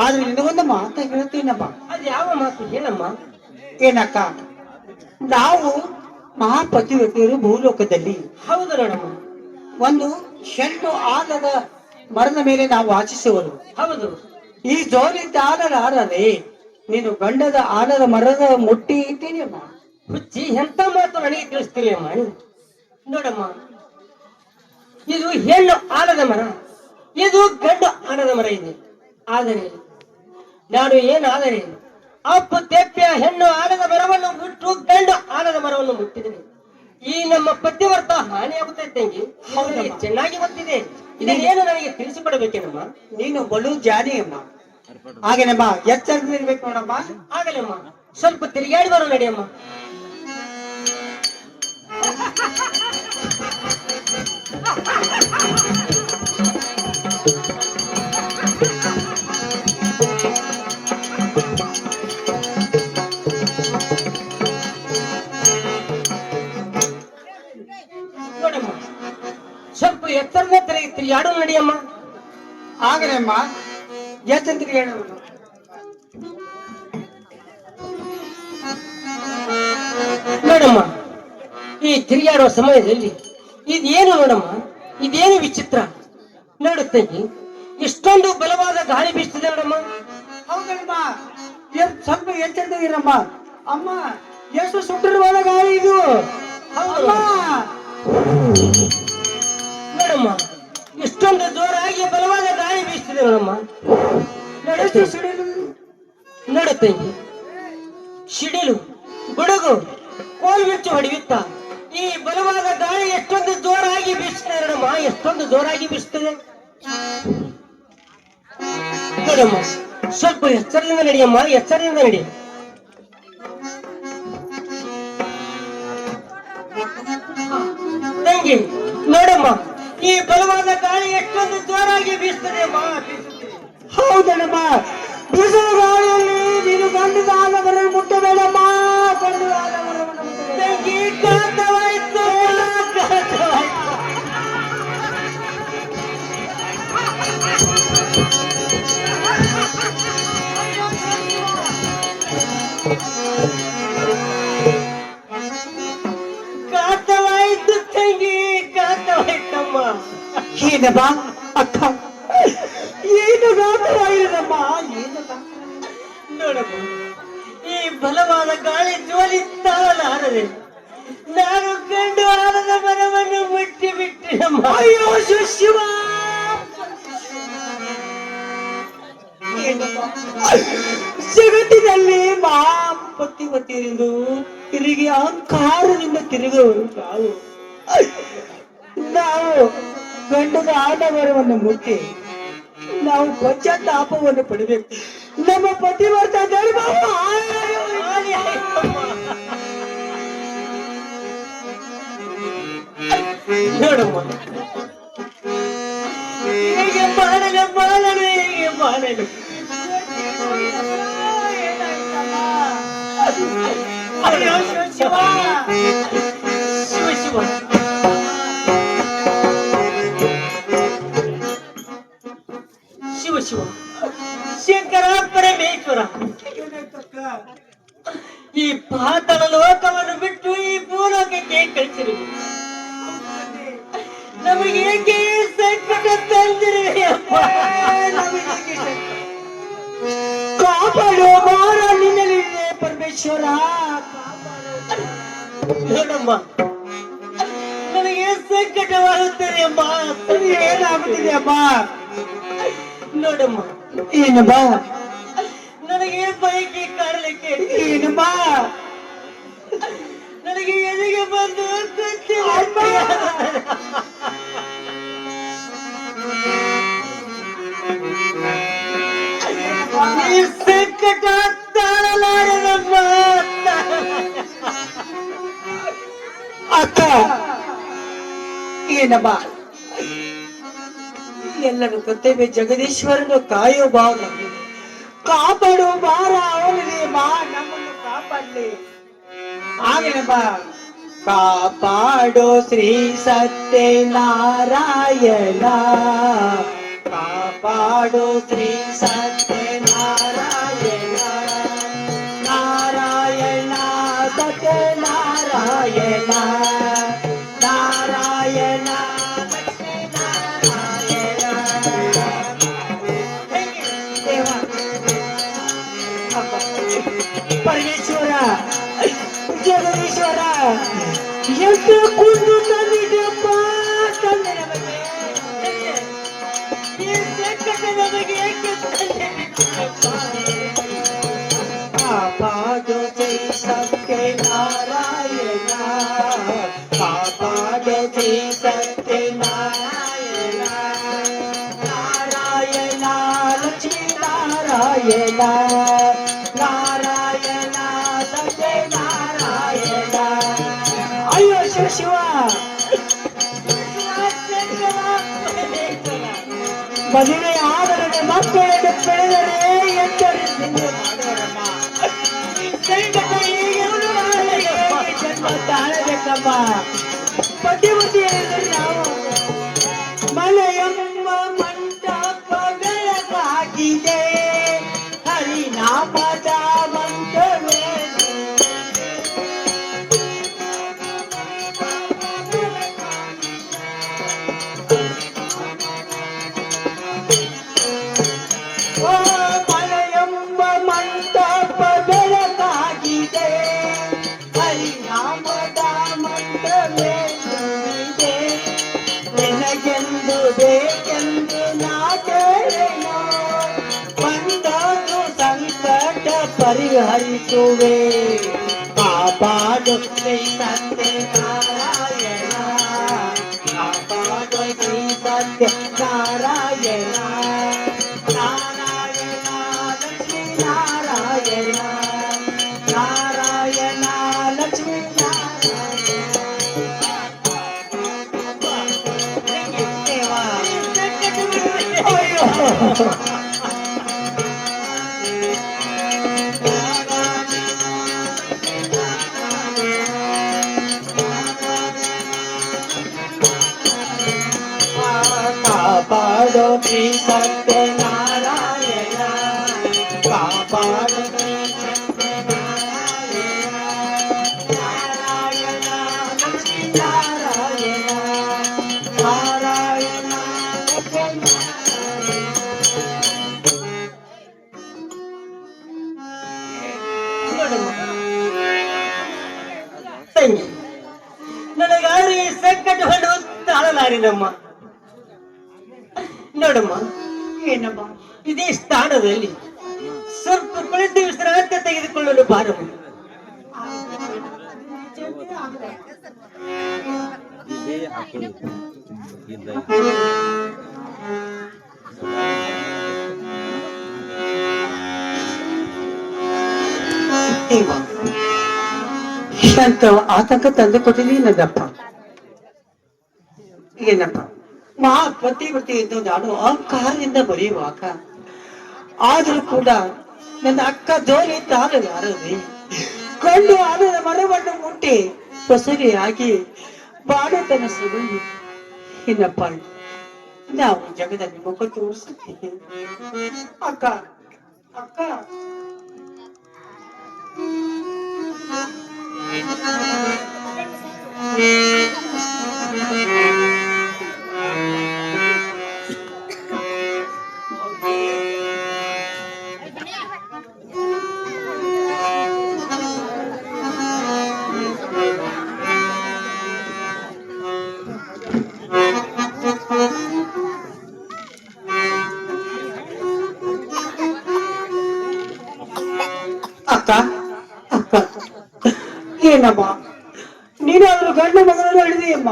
ಆದ್ರೆ ನಿನಗೊಂದು ಮಾತ ಹೇಳ್ತೀನಮ್ಮ. ಅದು ಯಾವ ಮಾತು ಹೇಳಮ್ಮ? ಏನಕ್ಕ, ನಾವು ಮಹಾಪತಿವ್ರತಿಯರು ಭೂಲೋಕದಲ್ಲಿ ಹೌದು ನೋಡಮ್ಮ, ಒಂದು ಹೆಣ್ಣು ಆಲದ ಮರದ ಮೇಲೆ ನಾವು ವಾಸಿಸುವರು. ಹೌದು. ಈ ಜೋಲಿದ್ದ ಆಲರಾರದೆ ನೀನು ಗಂಡದ ಆಲದ ಮರದ ಮುಟ್ಟಿ ಇದ್ದೀನಿ ಅಮ್ಮ. ಹುಚ್ಚಿ ಎಂತ ಮಾತು ನನಗೆ ತಿಳಿಸ್ತೀರಿ ಅಮ್ಮ. ನೋಡಮ್ಮ, ಇದು ಹೆಣ್ಣು ಆಲದ ಮರ, ಇದು ಗಂಡು ಆಲದ ಮರ ಇದೆ. ಆದರೆ ನಾನು ಏನಾದರೆ ಅಪ್ಪು ತೆಪ್ಪೆಯ ಹೆಣ್ಣು ಆಲದ ಮರವನ್ನು ಬಿಟ್ಟು ಗಂಡು ಆಲದ ಮರವನ್ನು ಮುಟ್ಟಿದ್ದೇನೆ. ಈ ನಮ್ಮ ಪತಿವರ್ತ ಹಾನಿಯಾಗುತ್ತದೆ ತಂಗಿ. ಅವನಿಗೆ ಚೆನ್ನಾಗಿ ಗೊತ್ತಿದೆ. ಇದನ್ನೇನು ನನಗೆ ತಿಳಿಸಿಕೊಡಬೇಕೇನಮ್ಮ? ನೀನು ಬಲು ಜಾನಿ ಅಮ್ಮ. ಹಾಗೇನಮ್ಮ, ಎಚ್ಚರದಿಂದ ಇರ್ಬೇಕು ನೋಡಮ್ಮ. ಆಗಲಮ್ಮ, ಸ್ವಲ್ಪ ತಿರುಗಾಡಿ ಬರೋ ನಡಿಯಮ್ಮ. ನೋಡಮ್ಮ, ಸ್ವಲ್ಪ ಎತ್ತರದ ತಿರುಗಾಡೋ ನಡಿಯಮ್ಮ. ಆಗೇನಮ್ಮ, ಎಚ್ಚರ ಹೇಳ. ನೋಡಮ್ಮ, ಈ ತಿರುಗಾಡುವ ಸಮಯದಲ್ಲಿ ಇದೇನು ನೋಡಮ್ಮ, ಇದೇನು ವಿಚಿತ್ರ ನೋಡುತ್ತೇನೆ. ಇಷ್ಟೊಂದು ಬಲವಾದ ಗಾಳಿ ಬೀಸುತ್ತದೆ ನೋಡಮ್ಮ. ಹೌದಮ್ಮ, ಸ್ವಲ್ಪ ಎಚ್ಚರದ ಇರಮ್ಮ. ಅಮ್ಮ, ಎಷ್ಟು ಸುಂದರವಾದ ಗಾಳಿ ಇದು. ಹೌದು ನೋಡಮ್ಮ, ಇಷ್ಟೊಂದು ಜೋರಾಗಿ ಬಲವಾದ ಗಾಳಿ ಬೀಸುತ್ತದೆ ನೋಡಮ್ಮ. ಎಷ್ಟು ಸಿಡಿಲು. ನೋಡುತ್ತೇನೆ, ಸಿಡಿಲು, ಗುಡುಗು, ಕೋಲ್ಮಿಚ್ಚು ಹೊಡೆಯುತ್ತಾ ಈ ಬಲವಾದ ಗಾಳಿ ಎಷ್ಟೊಂದು ಜೋರಾಗಿ ಬೀಸುತ್ತದೆ ನೋಡಮ್ಮ. ಎಷ್ಟೊಂದು ಜೋರಾಗಿ ಬೀಸುತ್ತದೆ ನೋಡಮ್ಮ. ಸ್ವಲ್ಪ ಎಚ್ಚರದಿಂದ ನಡಿಯಮ್ಮ, ಎಚ್ಚರದಿಂದ ನಡಿ. ತಂಗಿ ನೋಡಮ್ಮ, ಈ ಬಲವಾದ ಗಾಳಿ ಎಷ್ಟೊಂದು ಜೋರಾಗಿ ಬೀಸುತ್ತದೆ ಅಮ್ಮ, ಬೀಸುತ್ತದೆ. ಹೌದಣ್ಣಮ್ಮ, ಬಿಸಿಲು ಗಾಳಿಯಲ್ಲಿ ನೀನು ಗಂಡದ ಆಲಮರ ಮುಟ್ಟಬೇಡಮ್ಮ. ಗಂಡದ ಆಲಮರವನ್ನು ಮುಟ್ಟಬೇಡ. ತಂಗಿ ಘಾತವಾಯ್ತು, ಘಾತವಾಯ್ತು. ಘಾತವಾಯ್ತು ತಂಗಿ, ಘಾತವಾಯ್ತಮ್ಮ. ಏನಮ್ಮ ಅಕ್ಕ, ಏನು ಗಾತ್ರವಾಗಿರಮ್ಮ, ಏನು ನೋಡಮ್ಮ, ಈ ಬಲವಾದ ಗಾಳಿ ಜೋಲಿ ತಾಳಲಾರದೆ ನಾನು ಗಂಡು ಆಲದ ಮರವನ್ನು ಮುಟ್ಟಿ ಬಿಟ್ಟಿನಮ್ಮ. ಅಯ್ಯೋ ಶಿವ. ಜಗತ್ತಿನಲ್ಲಿ ಮಹಾಪತಿವತಿಯರೆಂದು ತಿರುಗಿ ಅಹಂಕಾರದಿಂದ ತಿರುಗುವರು ನಾವು ಗಂಡದ ಆಡವರವನ್ನು ಮುಟ್ಟಿ ನಾವು ಪಶ್ಚಾತ್ತಾಪವನ್ನು ಪಡಬೇಕು. ನಮ್ಮ ಪತಿವರ್ತ ಧರ್ಮವು ಹಾನಿ ಆಯ್ತಮ್ಮ. ನೋಡಮ್ಮ, ಹೇಗೆ ಮಾಡಲು ಹೇಗೆ ಮಾಡಲು. ಅಯ್ಯೋ ಶಿವ. ಶಿವ ಶಿವ. ಶಿವ ಶಿವ, ಶಂಕರ ಪರಮೇಶ್ವರ, ಈ ಪಾತಾಳ ಲೋಕವನ್ನು ಏಕೆ ಈ ಸಂಕಟ ತಂದಿರುವೆಯಪ್ಪ? ಕಾಪಾಡು ಬಾರ ನಿನ್ನಲ್ಲಿದೆ ಪರಮೇಶ್ವರ. ನೋಡಮ್ಮ, ನನಗೆ ಸಂಕಟವಾಗುತ್ತದೆ ಅಮ್ಮ. ಏನಾಗುತ್ತಿದೆ ಅಮ್ಮ? ನೋಡಮ್ಮ, ಏನಮ್ಮ? ನನಗೆ ಬಯಕೆ ಕಾಡಲಿಕ್ಕೆ ಏನಮ್ಮ? ನನಗೆ ಎದೆಗೆ ಬಂದು ಕಚ್ಚಿ ಈ ಸಂಕಟ ತಾಳಲಾರದಮ್ಮ. ಅಕ್ಕ ಏನಮ್ಮ? ಎಲ್ಲರೂ ಕರ್ತವ್ಯ ಜಗದೀಶ್ವರನು ಕಾಯೋ ಭಾವ, ಕಾಪಾಡು ಬಾರ ಅವನಿಗೆ ಬಾ, ನಮ್ಮನ್ನು ಕಾಪಾಡಲಿ. ಆಗೇನಮ್ಮ? ಕಾಪಾಡೋ ಶ್ರೀ ಸತ್ಯನಾರಾಯಣ, ಕಾಪಾಡೋ ಶ್ರೀ ಸತ್ಯನಾರಾಯಣ, ನಾರಾಯಣ ಸತ್ಯನಾರಾಯಣ, ನಾರಾಯಣ ದೇವ. ಪರಮೇಶ್ವರ ಜಗದೀಶ್ವರ ಎಷ್ಟು ಕುಂದು ತಂದಿದ್ದೆಪ್ಪ ತಂದೆ ನಮಗೆ. ಈ ಸಂಕಟ ನಮಗೆ ಏಕೆ ತಂದಿದ್ದೀಯಪ್ಪ? ಕಾಪಾಡು ಶ್ರೀ ಸತ್ಯನಾರಾಯಣ, ಕಾಪಾಡು ಶ್ರೀ ಸತ್ಯನಾರಾಯಣ, ನಾರಾಯಣ ಲಕ್ಷ್ಮೀ ನಾರಾಯಣ, ನಾರಾಯಣ ಸತ್ಯನಾರಾಯಣ. ಅಯ್ಯೋ ಶಿವ ಶಿವ, ಮದುವೆ ಆದರೆ ಮಕ್ಕಳನ್ನು ಬೆಳೆದರೆ ಎಂಟರಿಂದ ಮಾಡೋರಮ್ಮ. ಸಂಕಟ ಹೀಗೆಲ್ಲೂ ಆಗಲಿಕ್ಕೆ ಜನ್ಮ ತಾಳಬೇಕಮ್ಮ. ಬುದ್ಧಿಮತಿ ಹೇಳಿದ್ರೆ ನಾವು ಮನೆಯಮ್ಮ ಮಂಟಪ ಬೆಳಗಾಗಿದೆ, ಹರಿನಾಮದ ಮಂತ್ರವೇ ಓ ಮನೆಯೆಂಬ ಮಂಟಪ ಬೆಳಕಾಗಿದೆ, ಹರಿನಾಮದ ಮಂತ್ರವೇನಿದೆ, ನಿನಗೆಂದು ಬೇಕೆಂದು ನಾ ಕೇಳೆನೋ, ಬಂದದು ಸಂಕಟ ಪರಿಹರಿಸುವೆ, ಕಾಪಾಡು ಶ್ರೀ ಸತ್ಯನಾರಾಯಣ, ಕಾಪಾಡು ಶ್ರೀ ಸತ್ಯನಾರಾಯಣ, ನಾರಾಯಣ ಲಕ್ಷ್ಮೀ ನಾರಾಯಣ, ನಾರಾಯಣ ಲಕ್ಷ್ಮೀ ನಾರಾಯಣ. ದೇವ. ಅಯ್ಯೋ ಕಾಪಾಡೋ ಶ್ರೀ ಸತ್ಯನಾರಾಯಣ, ಕಾಪಾಡೋ ಶ್ರೀ ಸತ್ಯನಾರಾಯಣ, ನಾರಾಯಣ ಲಕ್ಷ್ಮೀ ನಾರಾಯಣ, ನಾರಾಯಣ ಲಕ್ಷ್ಮೀ ನೋಡಮ್ಮ, ತಂಗಿ, ನನಗಾದ್ರೆ ಈ ಸಂಕಟವನ್ನು ತಾಳಲಾರಿನಮ್ಮ. ನೋಡಮ್ಮ, ಏನಮ್ಮ? ಇದೇ ಸ್ಥಾನದಲ್ಲಿ ಸ್ವಲ್ಪ ಕುಳಿತು ವಿಶ್ರಾಂತಿ ತೆಗೆದುಕೊಳ್ಳಲು ಬಾರಮ್ಮ. ದೇವ, ಎಂತ ಆತಂಕ ತಂದು ಕೊಟ್ಟಿದ್ದೀನದಪ್ಪ. ಏನಪ್ಪ ಮಾ ಪತಿವೃತ್ತಿ ಎಂದು ನಾನು ಅಹಂಕಾರದಿಂದ ಬರೆಯುವಾಗ, ಆದರೂ ಕೂಡ ನನ್ನ ಅಕ್ಕ ಜೋಲಿ ತಾನು ಯಾರದೆ ಕೊಂಡು ಆನದ ಮರವನ್ನು ಮುಟ್ಟಿ ಹೊಸರಿಯಾಗಿ ಬಾಡತನ ಸುಗಂಧಿ. ಏನಪ್ಪ ನಾವು ಜಗದಲ್ಲಿ ಮುಖ ತೋರಿಸುತ್ತೇವೆ. ಅಕ್ಕ ಅಕ್ಕ ನೀನು ಅದ್ರ ಗಂಡ ಮಗನನ್ನು ಹಿಡಿದೀಯಮ್ಮ.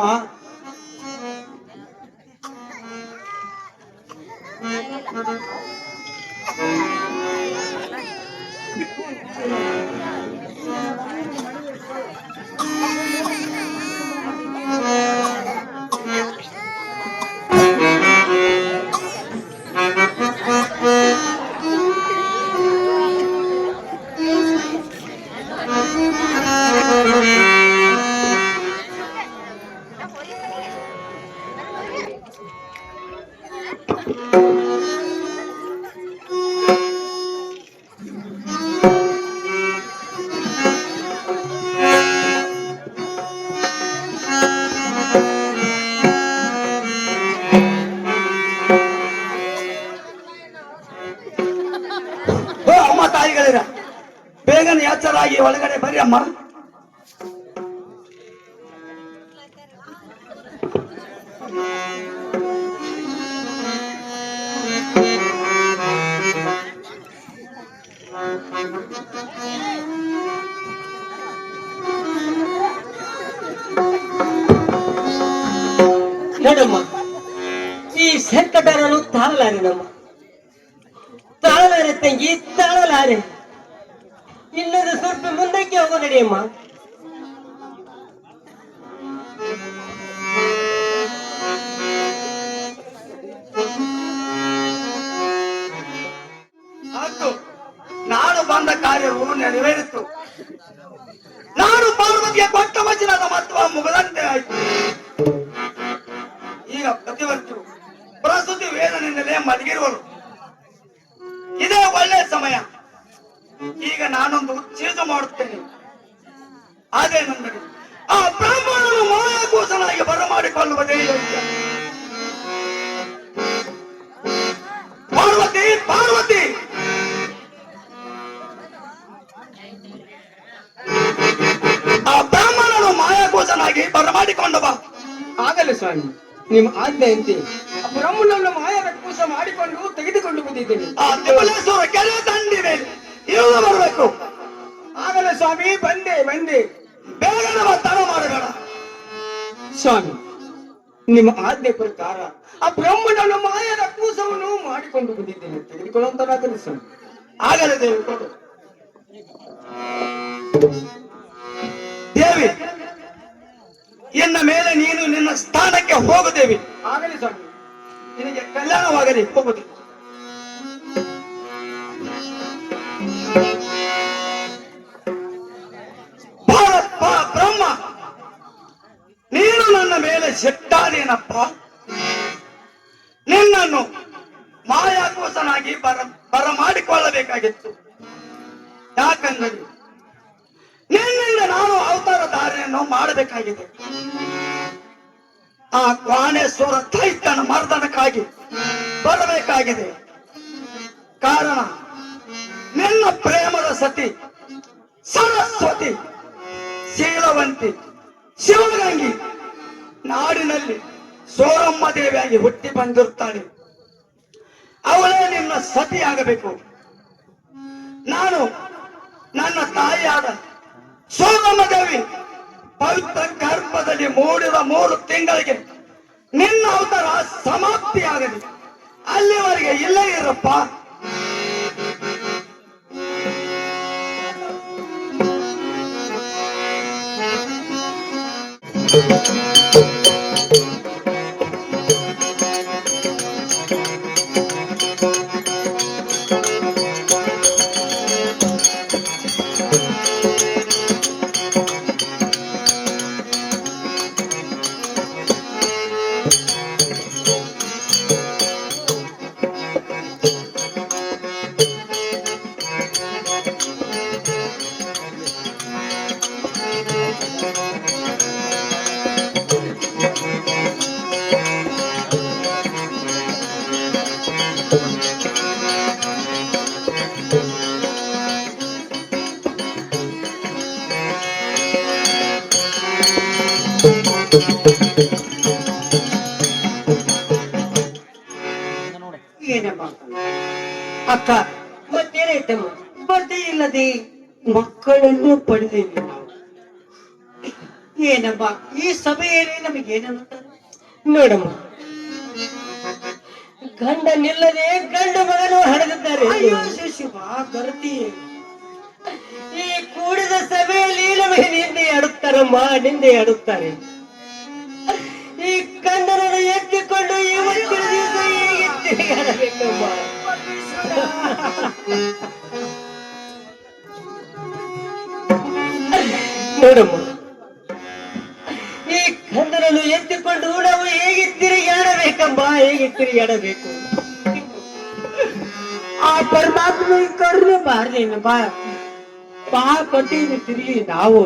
ಓ ಅಮ್ಮ ತಾಯಿಗಳಿರ, ಬೇಗನೆ ಎಚ್ಚರಾಗಿ ಒಳಗಡೆ ಬರ್ರಿ ಅಮ್ಮ. ನೋಡಮ್ಮ, ಈ ಸಂಕಟ ನಾನು ತಾಳಲಾರೆನಮ್ಮ, ತಾಳಲಾರೆ ತಂಗಿ, ತಾಳಲಾರೆ. ಇನ್ನೊಂದು ಸ್ವಲ್ಪ ಮುಂದಕ್ಕೆ ಹೋಗೋ ನಡಿಯಮ್ಮ. ಆಯ್ತು, ನಾನು ಬಂದ ಕಾರ್ಯವು ನೆರವೇರಿತು. ನಾನು ಪಾರ್ವತಿಯ ಕೊಟ್ಟ ವಚನದ ಮಹತ್ವ ಮುಗದಂತೆ ಆಯ್ತು. ಈಗ ಪ್ರತಿವರ್ತಿಯು ಪ್ರಸ್ತುತಿ ವೇದನೆಯಿಂದಲೇ ಮಲಗಿರುವರು. ಇದೇ ಒಳ್ಳೆಯ ಸಮಯ. ಈಗ ನಾನೊಂದು ಚೀಜು ಮಾಡುತ್ತೇನೆ. ಅದೇನೆಂದರೆ ಆ ಬ್ರಾಹ್ಮಣನು ಮಾಯಾಕೋಸನಾಗಿ ಬರಮಾಡಿಕೊಳ್ಳುವುದೇ ಯೋಗ್ಯ. ಪಾರ್ವತಿ, ಪಾರ್ವತಿ, ಆ ಬ್ರಾಹ್ಮಣನು ಮಾಯಾಕೋಸನಾಗಿ ಬರಮಾಡಿಕೊಂಡು ಬಾ. ಆಗಲ್ಲ ಸ್ವಾಮಿ, ನಿಮ್ಮ ಆಜ್ಞೆಯಂತೆ ಬ್ರಹ್ಮನನ್ನು ಮಾಯದ ಕೂಸ ಮಾಡಿಕೊಂಡು ತೆಗೆದುಕೊಂಡು ಬಂದಿದ್ದೇನೆ. ಆ ತಿಮ್ಮಲೇಶ್ವರ ಕೆರೆ ದಂಡಿ ಮೇಲೆ ಇಳಿದು ಬರಬೇಕು. ಆಗಲ್ಲ ಸ್ವಾಮಿ, ಬಂದೆ ಬಂದೆ. ಬೇಗನೆ ತಡ ಮಾಡಬೇಡ. ಸ್ವಾಮಿ, ನಿಮ್ಮ ಆಜ್ಞೆ ಪ್ರಕಾರ ಆ ಬ್ರಹ್ಮನನ್ನು ಮಾಯದ ಕೂಸವನ್ನು ಮಾಡಿಕೊಂಡು ಬಂದಿದ್ದೇನೆ, ತೆಗೆದುಕೊಳ್ಳುವಂತನಾಗಲಿ ಸ್ವಾಮಿ. ಆಗಲೇ ದೇವಿ ಕೊಡು. ದೇವಿ, ಇನ್ನ ಮೇಲೆ ನೀನು ನಿನ್ನ ಸ್ಥಾನಕ್ಕೆ ಹೋಗುತ್ತೇವೆ. ಆಗಲಿ ಸ್ವಾಮಿ. ನಿನಗೆ ಕಲ್ಯಾಣವಾಗಲಿ. ಹೋಗುದು. ಬ್ರಹ್ಮ, ನೀನು ನನ್ನ ಮೇಲೆ ಸಿಟ್ಟಾದೇನಪ್ಪ. ನಿನ್ನನ್ನು ಮಾಯಾಕೋಸನಾಗಿ ಬರಮಾಡಿಕೊಳ್ಳಬೇಕಾಗಿತ್ತು. ಯಾಕಂದ್ರೆ ನಿನ್ನಿಂದ ನಾನು ಅವತಾರ ಧಾರಣೆಯನ್ನು ಮಾಡಬೇಕಾಗಿದೆ. ಆ ಕ್ವಾಣೇಶ್ವರ ದೈತ್ಯನ ಮರ್ದನಕ್ಕಾಗಿ ಬರಬೇಕಾಗಿದೆ. ಕಾರಣ ನಿನ್ನ ಪ್ರೇಮದ ಸತಿ ಸರಸ್ವತಿ, ಶೀಲವಂತಿ, ಶಿವಗಂಗಿ ನಾಡಿನಲ್ಲಿ ಸೋರಮ್ಮ ದೇವಿಯಾಗಿ ಹುಟ್ಟಿ ಬಂದಿರುತ್ತಾಳೆ. ಅವಳೇ ನಿನ್ನ ಸತಿಯಾಗಬೇಕು. ನಾನು ನನ್ನ ತಾಯಿಯಾದ ಸೋರಮ್ಮ ದೇವಿ ಪವಿತ್ರ ಗರ್ಭದಲ್ಲಿ ಮೂಡಿದ 3 ತಿಂಗಳಿಗೆ ನಿನ್ನ ಅವತಾರ ಸಮಾಪ್ತಿಯಾಗಲಿ. ಅಲ್ಲಿವರೆಗೆ ಇಲ್ಲೇ ಇರಪ್ಪ. ಏನಮ್ಮ ಅಕ್ಕ, ಏನಮ್ಮ ಈ ಸಭೆಯಲ್ಲಿ ನಮಗೇನನ್ನುತ್ತಾರೆ? ನೋಡಮ್ಮ, ಗಂಡ ನಿಲ್ಲದೆ ಗಂಡು ಮಗನು ಹಡೆದಿದ್ದಾರೆ. ಅಯ್ಯೋ ಶಿವ ಗರ್ತಿ, ಈ ಕೂಡಿದ ಸಭೆಯಲ್ಲಿ ನಮಗೆ ನಿಂದೆ ಆಡುತ್ತಾರಮ್ಮ, ನಿಂದೆ ಆಡುತ್ತಾರೆ. ಈ ಗಂಡನನ್ನು ಎತ್ತಿಕೊಂಡು ಇವತ್ತಿನ ದಿವಸ ಹೇಗೆ ತಿರುಗಾಡಬೇಕಮ್ಮ? ನೋಡಮ್ಮ, ಈ ಗಂಡನನ್ನು ಎತ್ತಿಕೊಂಡು ನಾವು ಹೇಗೆ ತಿರುಗಾಡಬೇಕಮ್ಮ, ಹೇಗೆ ತಿರುಗಾಡಬೇಕು? ಆ ಪರಮಾತ್ಮ ಕರುಣೆ ಬಾರ್ದೇನಪ್ಪ. ಪತಿ ತಿರುಗಿ ನಾವು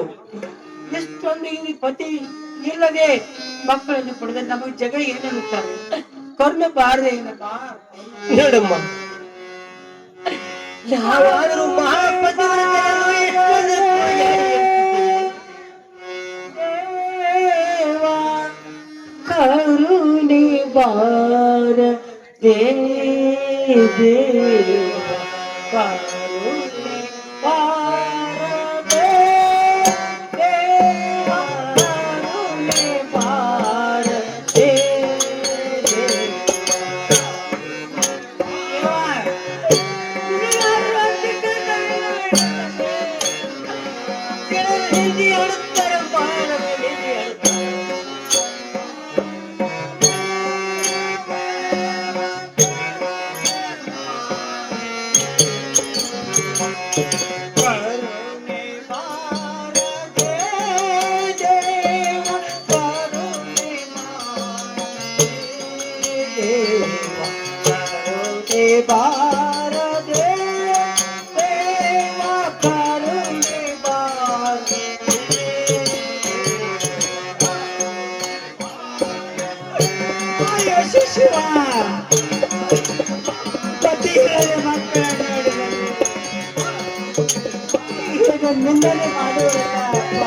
ಎಷ್ಟೊಂದು ಈ ಪತಿ ಇಲ್ಲದೆ ಮಕ್ಕಳನ್ನು ಪಡೆದ ನಮಗೆ ಜಗ ಏನನ್ನುತ್ತಾರೆ? ಕರುಣೆ ಬಾರ್ದೇನಪ್ಪ. ನೋಡಮ್ಮ, ಯಾವಾದರೂ ಮಹಾಪತಿವ್ರತೆಯನ್ನು ಎಷ್ಟೊಂದು ಕರುಣೆ ಬಾರ ದೇವ ಕರುಣೆ ಬಾರ ದೇವ ಕರುಣೆ ಬಾರ ಹಿಂದಿ ಆಡುತ್ತಾರಮ್ಮ, ನಮಗೆ ಹಿಂದಿ ಆಡುತ್ತಾರೆ. ಕರುಣೆ ಬಾರ ದೇವ ಕರುಣೆ ಬಾರ ದೇವ ಕರುಣೆ ಬಾರ ಶಿವ ಪತಿ ಮಕ್ಕಳನ್ನು ನೋಡಿದರೆ ನಿಂದನೆ ಮಾಡುವುದಲ್ಲ.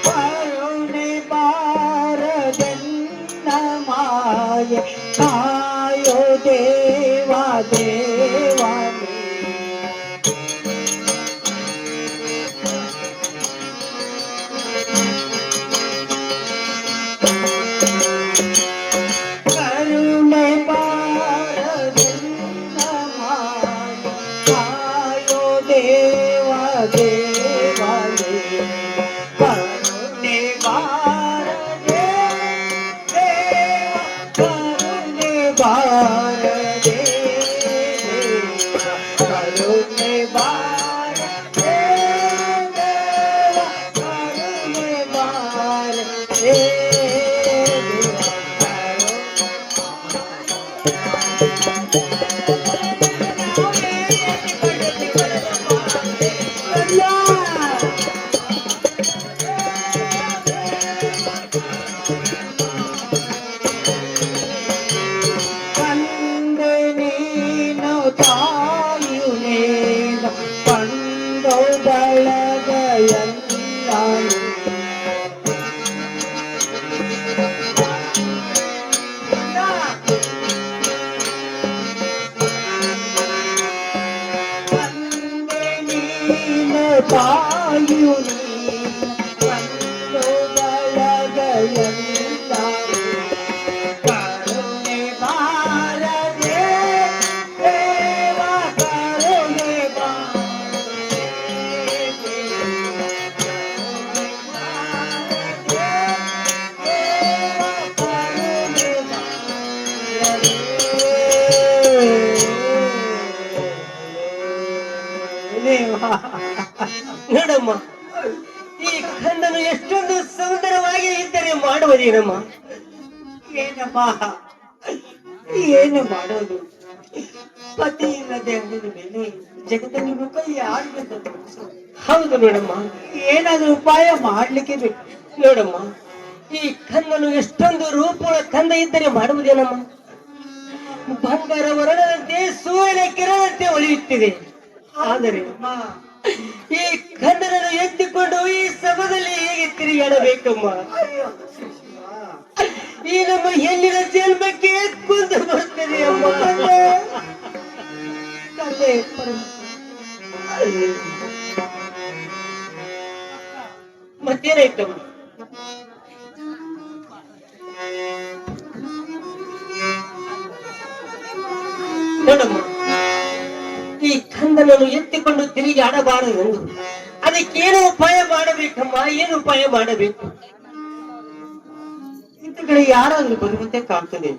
ಕರುಣೆ ಬಾರದನ್ನ ಮಾಯ ಕಾಯೋ ದೇವ ದೇವಾನೇ. ಕರುಣೆ ಬಾರದನ್ನ ಮಾಯ ಕಾಯೋ ದೇವ ದೇವಾನೇ. ಕರುಣೆ ಬಾರದೆ ದೇವ ಕರುಣೆ ಬಾರದೆ ಕರುಣೆ ಬಾರದೆ ದೇವ ಕರುಣೆ ಬಾರದೆ ಕಂದೆ ನೀನು ತಾಯು ನೇನ ಕಂಡು ಬಳಗ ಎಲ್ಲ ಕಂದೆ ನೀನು ತಾಯು ನೀನ ಕಂಡು ಬಳಗ ಎಲ್ಲ ಕರುಣೆ ಬಾರದೆ ದೇವ ಕರುಣೆ ಬಾರದೆ ದೇವ ಕರುಣೆ ನೋಡಮ್ಮ, ಈ ಗಂಡನು ಎಷ್ಟೊಂದು ಸುಂದರವಾಗಿ ಇದ್ದರೆ ಮಾಡುವುದೇನಮ್ಮ? ಏನಮ್ಮ ಏನು ಮಾಡೋದು? ಪತಿ ಇಲ್ಲದೆ ಅಂದಿದ ಮೇಲೆ ಜಗತ್ತಲ್ಲಿ ಮುಖ ಯಾರಿಗಂತ ತೋರಿಸು? ಹೌದು ನೋಡಮ್ಮ, ಏನಾದ್ರೂ ಉಪಾಯ ಮಾಡ್ಲಿಕ್ಕೆ ಬೇಕು. ನೋಡಮ್ಮ, ಈ ಗಂಡನು ಎಷ್ಟೊಂದು ರೂಪಗಳ ಕಂದ ಇದ್ದರೆ ಮಾಡುವುದೇನಮ್ಮ? ಬಂಗಾರ ವರ್ಣದಂತೆ ಸೂರ್ಯನ ಕಿರಣದಂತೆ ಹೊಳೆಯುತ್ತಿದೆ. ಆದರೆ ಈ ಗಂಡನನ್ನು ಎತ್ತಿಕೊಂಡು ಈ ಸಭದಲ್ಲಿ ಹೇಗೆ ತಿರುಗಾಡಬೇಕಮ್ಮ? ಈ ನಮ್ಮ ಹೆಣ್ಣಿನ ಜನ್ಮಕ್ಕೆ ಕುಂದು ಬರುತ್ತದೆ ಅಮ್ಮ. ತಂದೆ ಪರಮ ಮತ್ತೇನಾಯ್ತಮ್ಮ? ನೋಡಮ್ಮ, ಈ ಕಂದನನ್ನು ಎತ್ತಿಕೊಂಡು ತಿರುಗಿ ಆಡಬಾರದೆಂದು ಅದಕ್ಕೇನು ಉಪಾಯ ಮಾಡಬೇಕಮ್ಮ? ಏನು ಉಪಾಯ ಮಾಡಬೇಕು? ಕಡೆ ಯಾರಾದ್ರೂ ಬರುವಂತೆ ಕಾಣ್ತದೆ.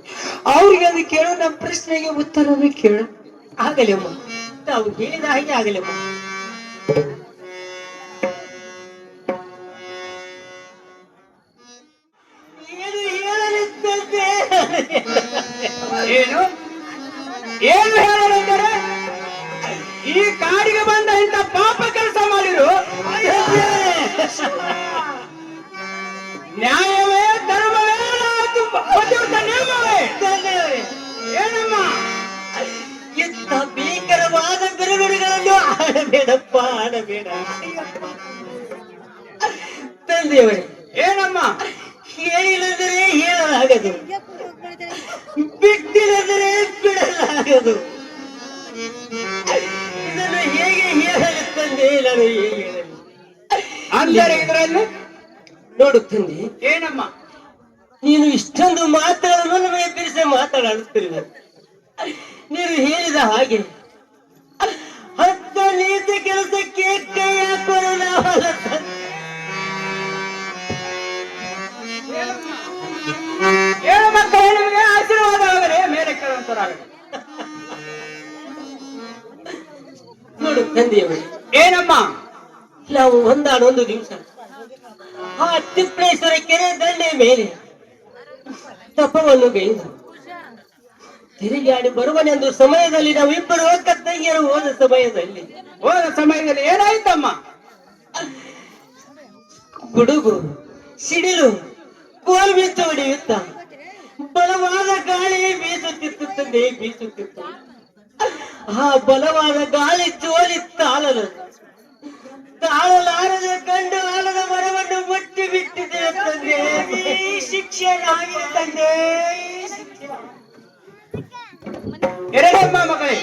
ಅವ್ರಿಗೆ ಅದು ಕೇಳೋ ನಮ್ಮ ಪ್ರಶ್ನೆಗೆ ಉತ್ತರವೇ ಕೇಳು. ಆಗಲಿ ಅಮ್ಮ, ತಾವು ಹೇಳಿದ ಹಾಗೆ ಆಗಲಿ ಅಮ್ಮ. ಏನು ಹೇಳಲಿದ್ದಂತೆ? ಏನು ಏನು ಹೇಳೋದಂದರೆ ಈ ಕಾಡಿಗೆ ಬಂದ ಇಂಥ ಪಾಪ ಕೆಲಸ ಮಾಡಿರು ನ್ಯಾಯವೇ ಧರ್ಮವೇ ಪತಿವ್ರತ ನಿಯಮವೇ? ಏನಮ್ಮ ಇಂಥ ಭೀಕರವಾದ ಬಿರುನುಡಿಗಳನ್ನು ಆಡಬೇಡಪ್ಪ, ಆಡಬೇಡ. ತಂದೆಯವರೇ, ಏನಮ್ಮ ಹೇಳಿಲ್ಲಂದರೆ ಹೇಳಲಾಗದು, ಬಿಟ್ಟಿಲ್ಲಂದರೆ ಬಿಡಲಾಗದು. ಇದನ್ನು ಹೇಗೆ ಹೇಳಲು ತಂದೆ? ನಾನು ಹೇಗೆ ಹೇಳಲು? ಅಂದರೆ ಇದರಲ್ಲಿ ನೋಡು ತಂದೆ, ಏನಮ್ಮ ನೀನು ಇಷ್ಟೊಂದು ಮಾತುಗಳನ್ನು ನಮಗೆ ಬಿಡಿಸಿ ಮಾತನಾಡುತ್ತಿರುವೆ. ನೀನು ಹೇಳಿದ ಹಾಗೆ ಹತ್ತ ನೀತಿ ಕೆಲಸಕ್ಕೆ ಕೈ ಹಾಕೋರು ನಾವಲ್ಲ ತಂದೆ. ಏನು ಮಕ್ಕಳು ನಿಮಗೆ ಆಶೀರ್ವಾದವಾಗಲಿ, ಮೇಲೆ ಕೇಳುವಂತರಾಗಲಿ. ನೋಡು ತಂದೆಯವರು, ಏನಮ್ಮ ನಾವು ಒಂದಾನೊಂದು ದಿವಸ ಆ ತಿಪ್ಪೇಶ್ವರ ಕೆರೆ ದಂಡೆ ಮೇಲೆ ತಪವನ್ನು ಗೈದು ತಿರುಗಾಡಿ ಬರುವನೆಂದು ಸಮಯದಲ್ಲಿ ನಾವಿಬ್ಬರು ಅಕ್ಕ ತಂಗಿಯರು ಹೋದ ಸಮಯದಲ್ಲಿ ಏನಾಯ್ತಮ್ಮ? ಗುಡುಗು, ಸಿಡಿಲು, ಕೋಲ್ಬಿತ್ತು ಹೊಡೆಯುತ್ತ ಬಲವಾದ ಗಾಳಿ ಬೀಸುತ್ತಿತ್ತು ತಂದೆ, ಬೀಸುತ್ತಿತ್ತು. ಆ ಬಲವಾದ ಗಾಳಿ ಜೋಲಿ ತಾಳಲಾರದ ಗಂಡು ಆಲದ ಮರವನ್ನು ಮುಟ್ಟಿ ಬಿಟ್ಟಿದೆ ತಂದೆ. ಶಿಕ್ಷೆಯಾಗಿ ತಂದೆ, ಎರಡಮ್ಮ ಮಗಳೇ,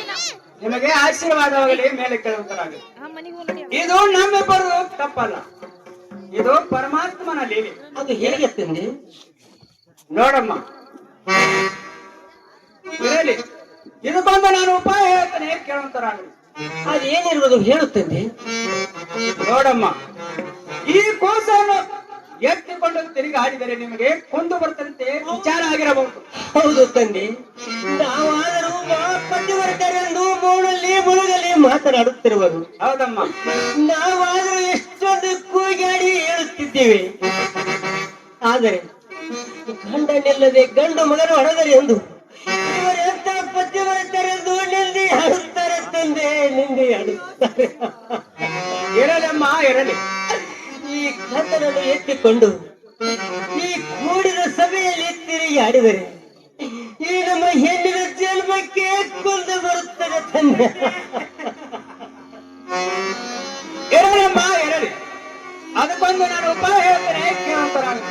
ನಿಮಗೆ ಆಶೀರ್ವಾದವಾಗಲಿ, ಮೇಲೆ ಕೇಳುವಂತರಾಗಲಿ. ಇದು ನಮ್ಮಿಬ್ಬರು ತಪ್ಪಲ್ಲ, ಇದು ಪರಮಾತ್ಮನ ಲೀಲೆ. ಅದು ಹೇಗೆ ತಂದೆ? ನೋಡಮ್ಮ, ಇರಲಿ, ಇದಕ್ಕೊಂದು ನಾನು ಉಪಾಯ ಹೇಳ್ತೇನೆ, ಕೇಳುವಂತರಾಗಲಿ. ಅದೇನಿರುವುದು ಹೇಳುತ್ತಂದೆ. ನೋಡಮ್ಮ, ಈ ಕೋಸನ್ನು ಎತ್ತಿಕೊಂಡು ತಿರುಗಿ ಆಡಿದರೆ ನಿಮಗೆ ಕೊಂದು ಬರ್ತಂತೆ ವಿಚಾರ ಆಗಿರಬಹುದು. ಹೌದು ತಂದೆ, ನಾವಾದರೂ ಪತಿವರ್ಗರೆಂದು ಮೂಡಲ್ಲಿ ಮುಳುಗಲಿ ಮಾತನಾಡುತ್ತಿರುವರು. ಹೌದಮ್ಮ, ನಾವಾದರೂ ಎಷ್ಟೊಂದು ಕೂಗಾಡಿ ಹೇಳುತ್ತಿದ್ದೇವೆ. ಆದರೆ ಗಂಡನಿಲ್ಲದೆ ಗಂಡು ಮಗನು ಹೊಡೆದರೆ ಎಂದು ಇವರೆಂತ ಪತಿವರ್ಗರೆಂದು ನಿಂದೆ ಆಡುತ್ತಾರೆ ತಂದೆ, ನಿಂದೆ ಆಡುತ್ತಾರೆ. ಇರಲಮ್ಮ, ಇರಲಿ. ಈ ಕಥನನ್ನು ಎತ್ತಿಕೊಂಡು ಈ ಕೂಡಿದ ಸಭೆಯಲ್ಲಿ ತಿರುಗಿ ಆಡಿದರೆ ಈ ನಮ್ಮ ಹೆಣ್ಣಿನ ಜನ್ಮಕ್ಕೆ ಕೊಂದು ಬರುತ್ತದೆ ತಂದೆ. ಇರಲಮ್ಮ, ಇರಲಿ, ಅದಕ್ಕೊಂದು ನಾನು ಉಪಾಯ ಹೇಳ್ತೇನೆ, ಕೇಳುವಂತರಾಗಲಿ.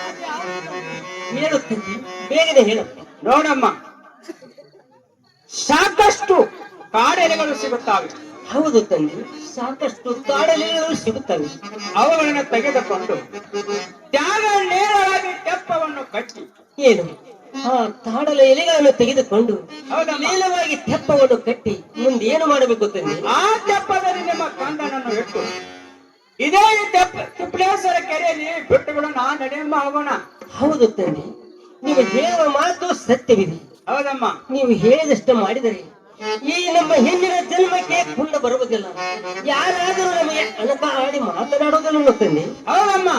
ಹೇಳುತ್ತಂದೆ, ಬೇಗನೆ ಹೇಳು. ನೋಡಮ್ಮ, ಸಾಕಷ್ಟು ಕಾಡೆಲೆಗಳು ಸಿಗುತ್ತವೆ. ಹೌದು ತಂದೆ, ಸಾಕಷ್ಟು ಕಾಡಲಿಗಳು ಸಿಗುತ್ತವೆ. ಅವುಗಳನ್ನು ತೆಗೆದುಕೊಂಡು ತ್ಯಾಗ ನೇರವಾಗಿ ತೆಪ್ಪವನ್ನು ಕಟ್ಟಿ, ಏನು ಆ ತಾಡಲ ಎಲೆಗಳನ್ನು ತೆಗೆದುಕೊಂಡು ಹೌದಮ್ಮ, ನೀಲವಾಗಿ ತೆಪ್ಪವನ್ನು ಕಟ್ಟಿ ಮುಂದೆ ಏನು ಮಾಡಬೇಕು ತಂದೆ? ಆ ತೆಪ್ಪದಲ್ಲಿ ನಿಮ್ಮ ಕಂದನನ್ನು ಇಟ್ಟು ಇದೇ ತಿಪ್ಪಲೇಶ್ವರ ಕೆರೆಯಲ್ಲಿ ಬಿಟ್ಟುಗಳು ನಾನು ನಡೆಯಮ್ಮ ಆಗೋಣ. ಹೌದು ತಂದೆ, ನೀವು ಹೇಳುವ ಮಾತು ಸತ್ಯವಿದೆ. ಹೌದಮ್ಮ, ನೀವು ಹೇಳಿದಷ್ಟು ಮಾಡಿದರೆ ಈ ನಮ್ಮ ಹೆಣ್ಣಿನ ಜನ್ಮಕ್ಕೆ ಕುಂದ ಬರುವುದಿಲ್ಲ. ಯಾರಾದರೂ ನಮಗೆ ಅಣಕ ಆಡಿ ಮಾತನಾಡುವುದನ್ನು ತಂದೆ. ಹೌದಮ್ಮ,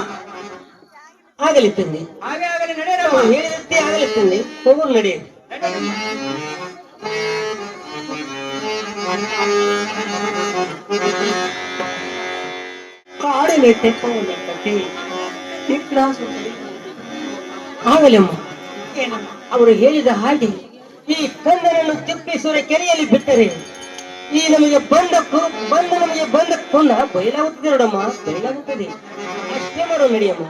ಆಗಲಿ ತಂದೆ, ಹಾಗೆ ಆಗಲಿ, ನಾವು ನಡೆಯಮ್ಮ. ಹೇಳಿದಂತೆ ಆಗಲಿ ತಂದೆ, ಹೋಗೋಣ ನಡೆಯ. ಕಾಡಿನ ತೆಪ್ಪವನ್ನು ಕಟ್ಟಿ ಆಗಲಮ್ಮ, ಅವರು ಹೇಳಿದ ಹಾಗೆ ಈ ಕಂದನನ್ನು ತಿಪ್ಪೇಶ್ವರ ಕೆರೆಯಲ್ಲಿ ಬಿಟ್ಟರೆ ಈ ನಮಗೆ ನಮಗೆ ಬಂದ ಕೊಂಡ ಬಯಲಾಗುತ್ತದೆ ನೋಡಮ್ಮ, ಬಯಲಾಗುತ್ತದೆ. ಅಷ್ಟೇ ಮಾಡೋ ನಡಿಯಮ್ಮ.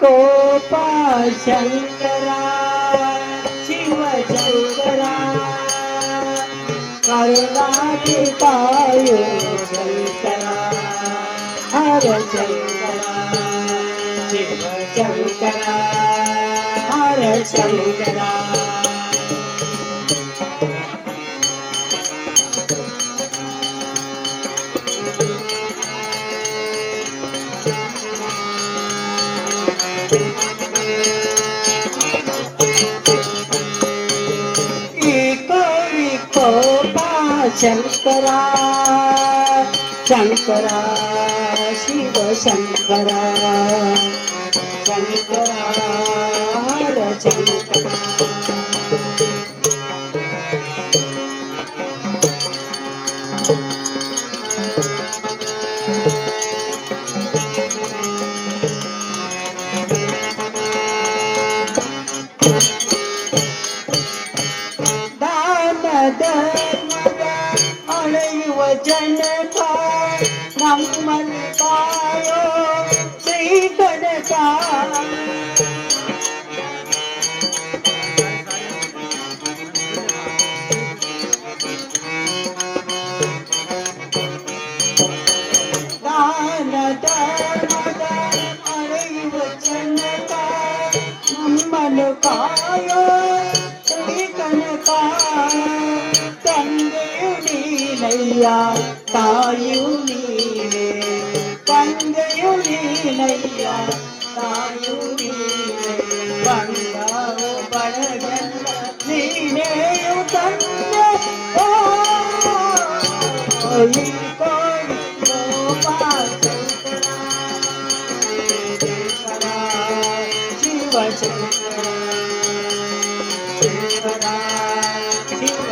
ಕೋಪ ಶಂಕರ ಶಿವ ಶಂಕರ ಅರುಣಾದಿ ಕಾಯೋ ಶಂಕರ ಹರ ಶಂಕರ ಶಿವ ಶಂಕರ ಹರ ಶಂಕರ ಶಂಕರ ಶಂಕರ ಶಿವ ಶಂಕರ ಶಂಕರ ಹರ ಶಂಕರ ಅಳೆಯುವ ಜನಕ ನಮ್ಮನ್ನು ಕಾಯೋ ಶ್ರೀ ಕನಕ ದಾನ ಧರ್ಮದ ಅಳೆಯುವ ಜನಕ ನಮ್ಮನ್ನು ಕಾಯೋ ಶ್ರೀ ಕನಕ ತಂದೆಯು ನೀನಯ್ಯ ತಾಯಿಯು ನೀನೆ ತಂದೆಯು ನೀನಯ್ಯ ತಾಯಿಯು ನೀನೆ ಬಂದವು ಬಡಗಲ್ಲ ನೀನೆಯು ತಂದೆ ಓ ಈ ಕೋಡಿ ಶಂಕರ ಶಿವ ಶಂಕರ ಶಂಕರ ಶಿವ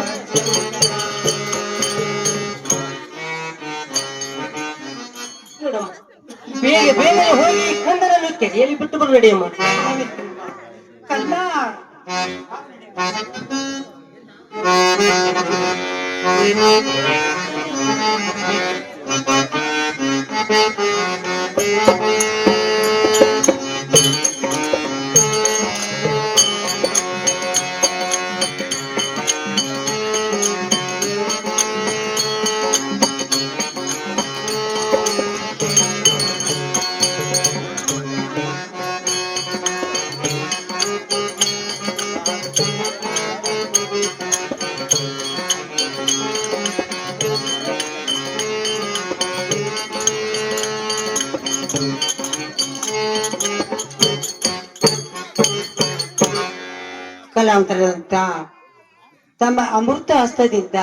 ನೋಡಮ್ಮ, ಬೇಗ ಬೇಗ ಹೋಗಿ ಕಂದರನ್ನು ಕೆರೆಯಲ್ಲಿ ಬಿಟ್ಟು ಬರಬೇಡಿ ಅಮ್ಮ. ಕಂದ ಕಲಾವಂತರಂತ ತಮ್ಮ ಅಮೃತ ಹಸ್ತದಿಂದ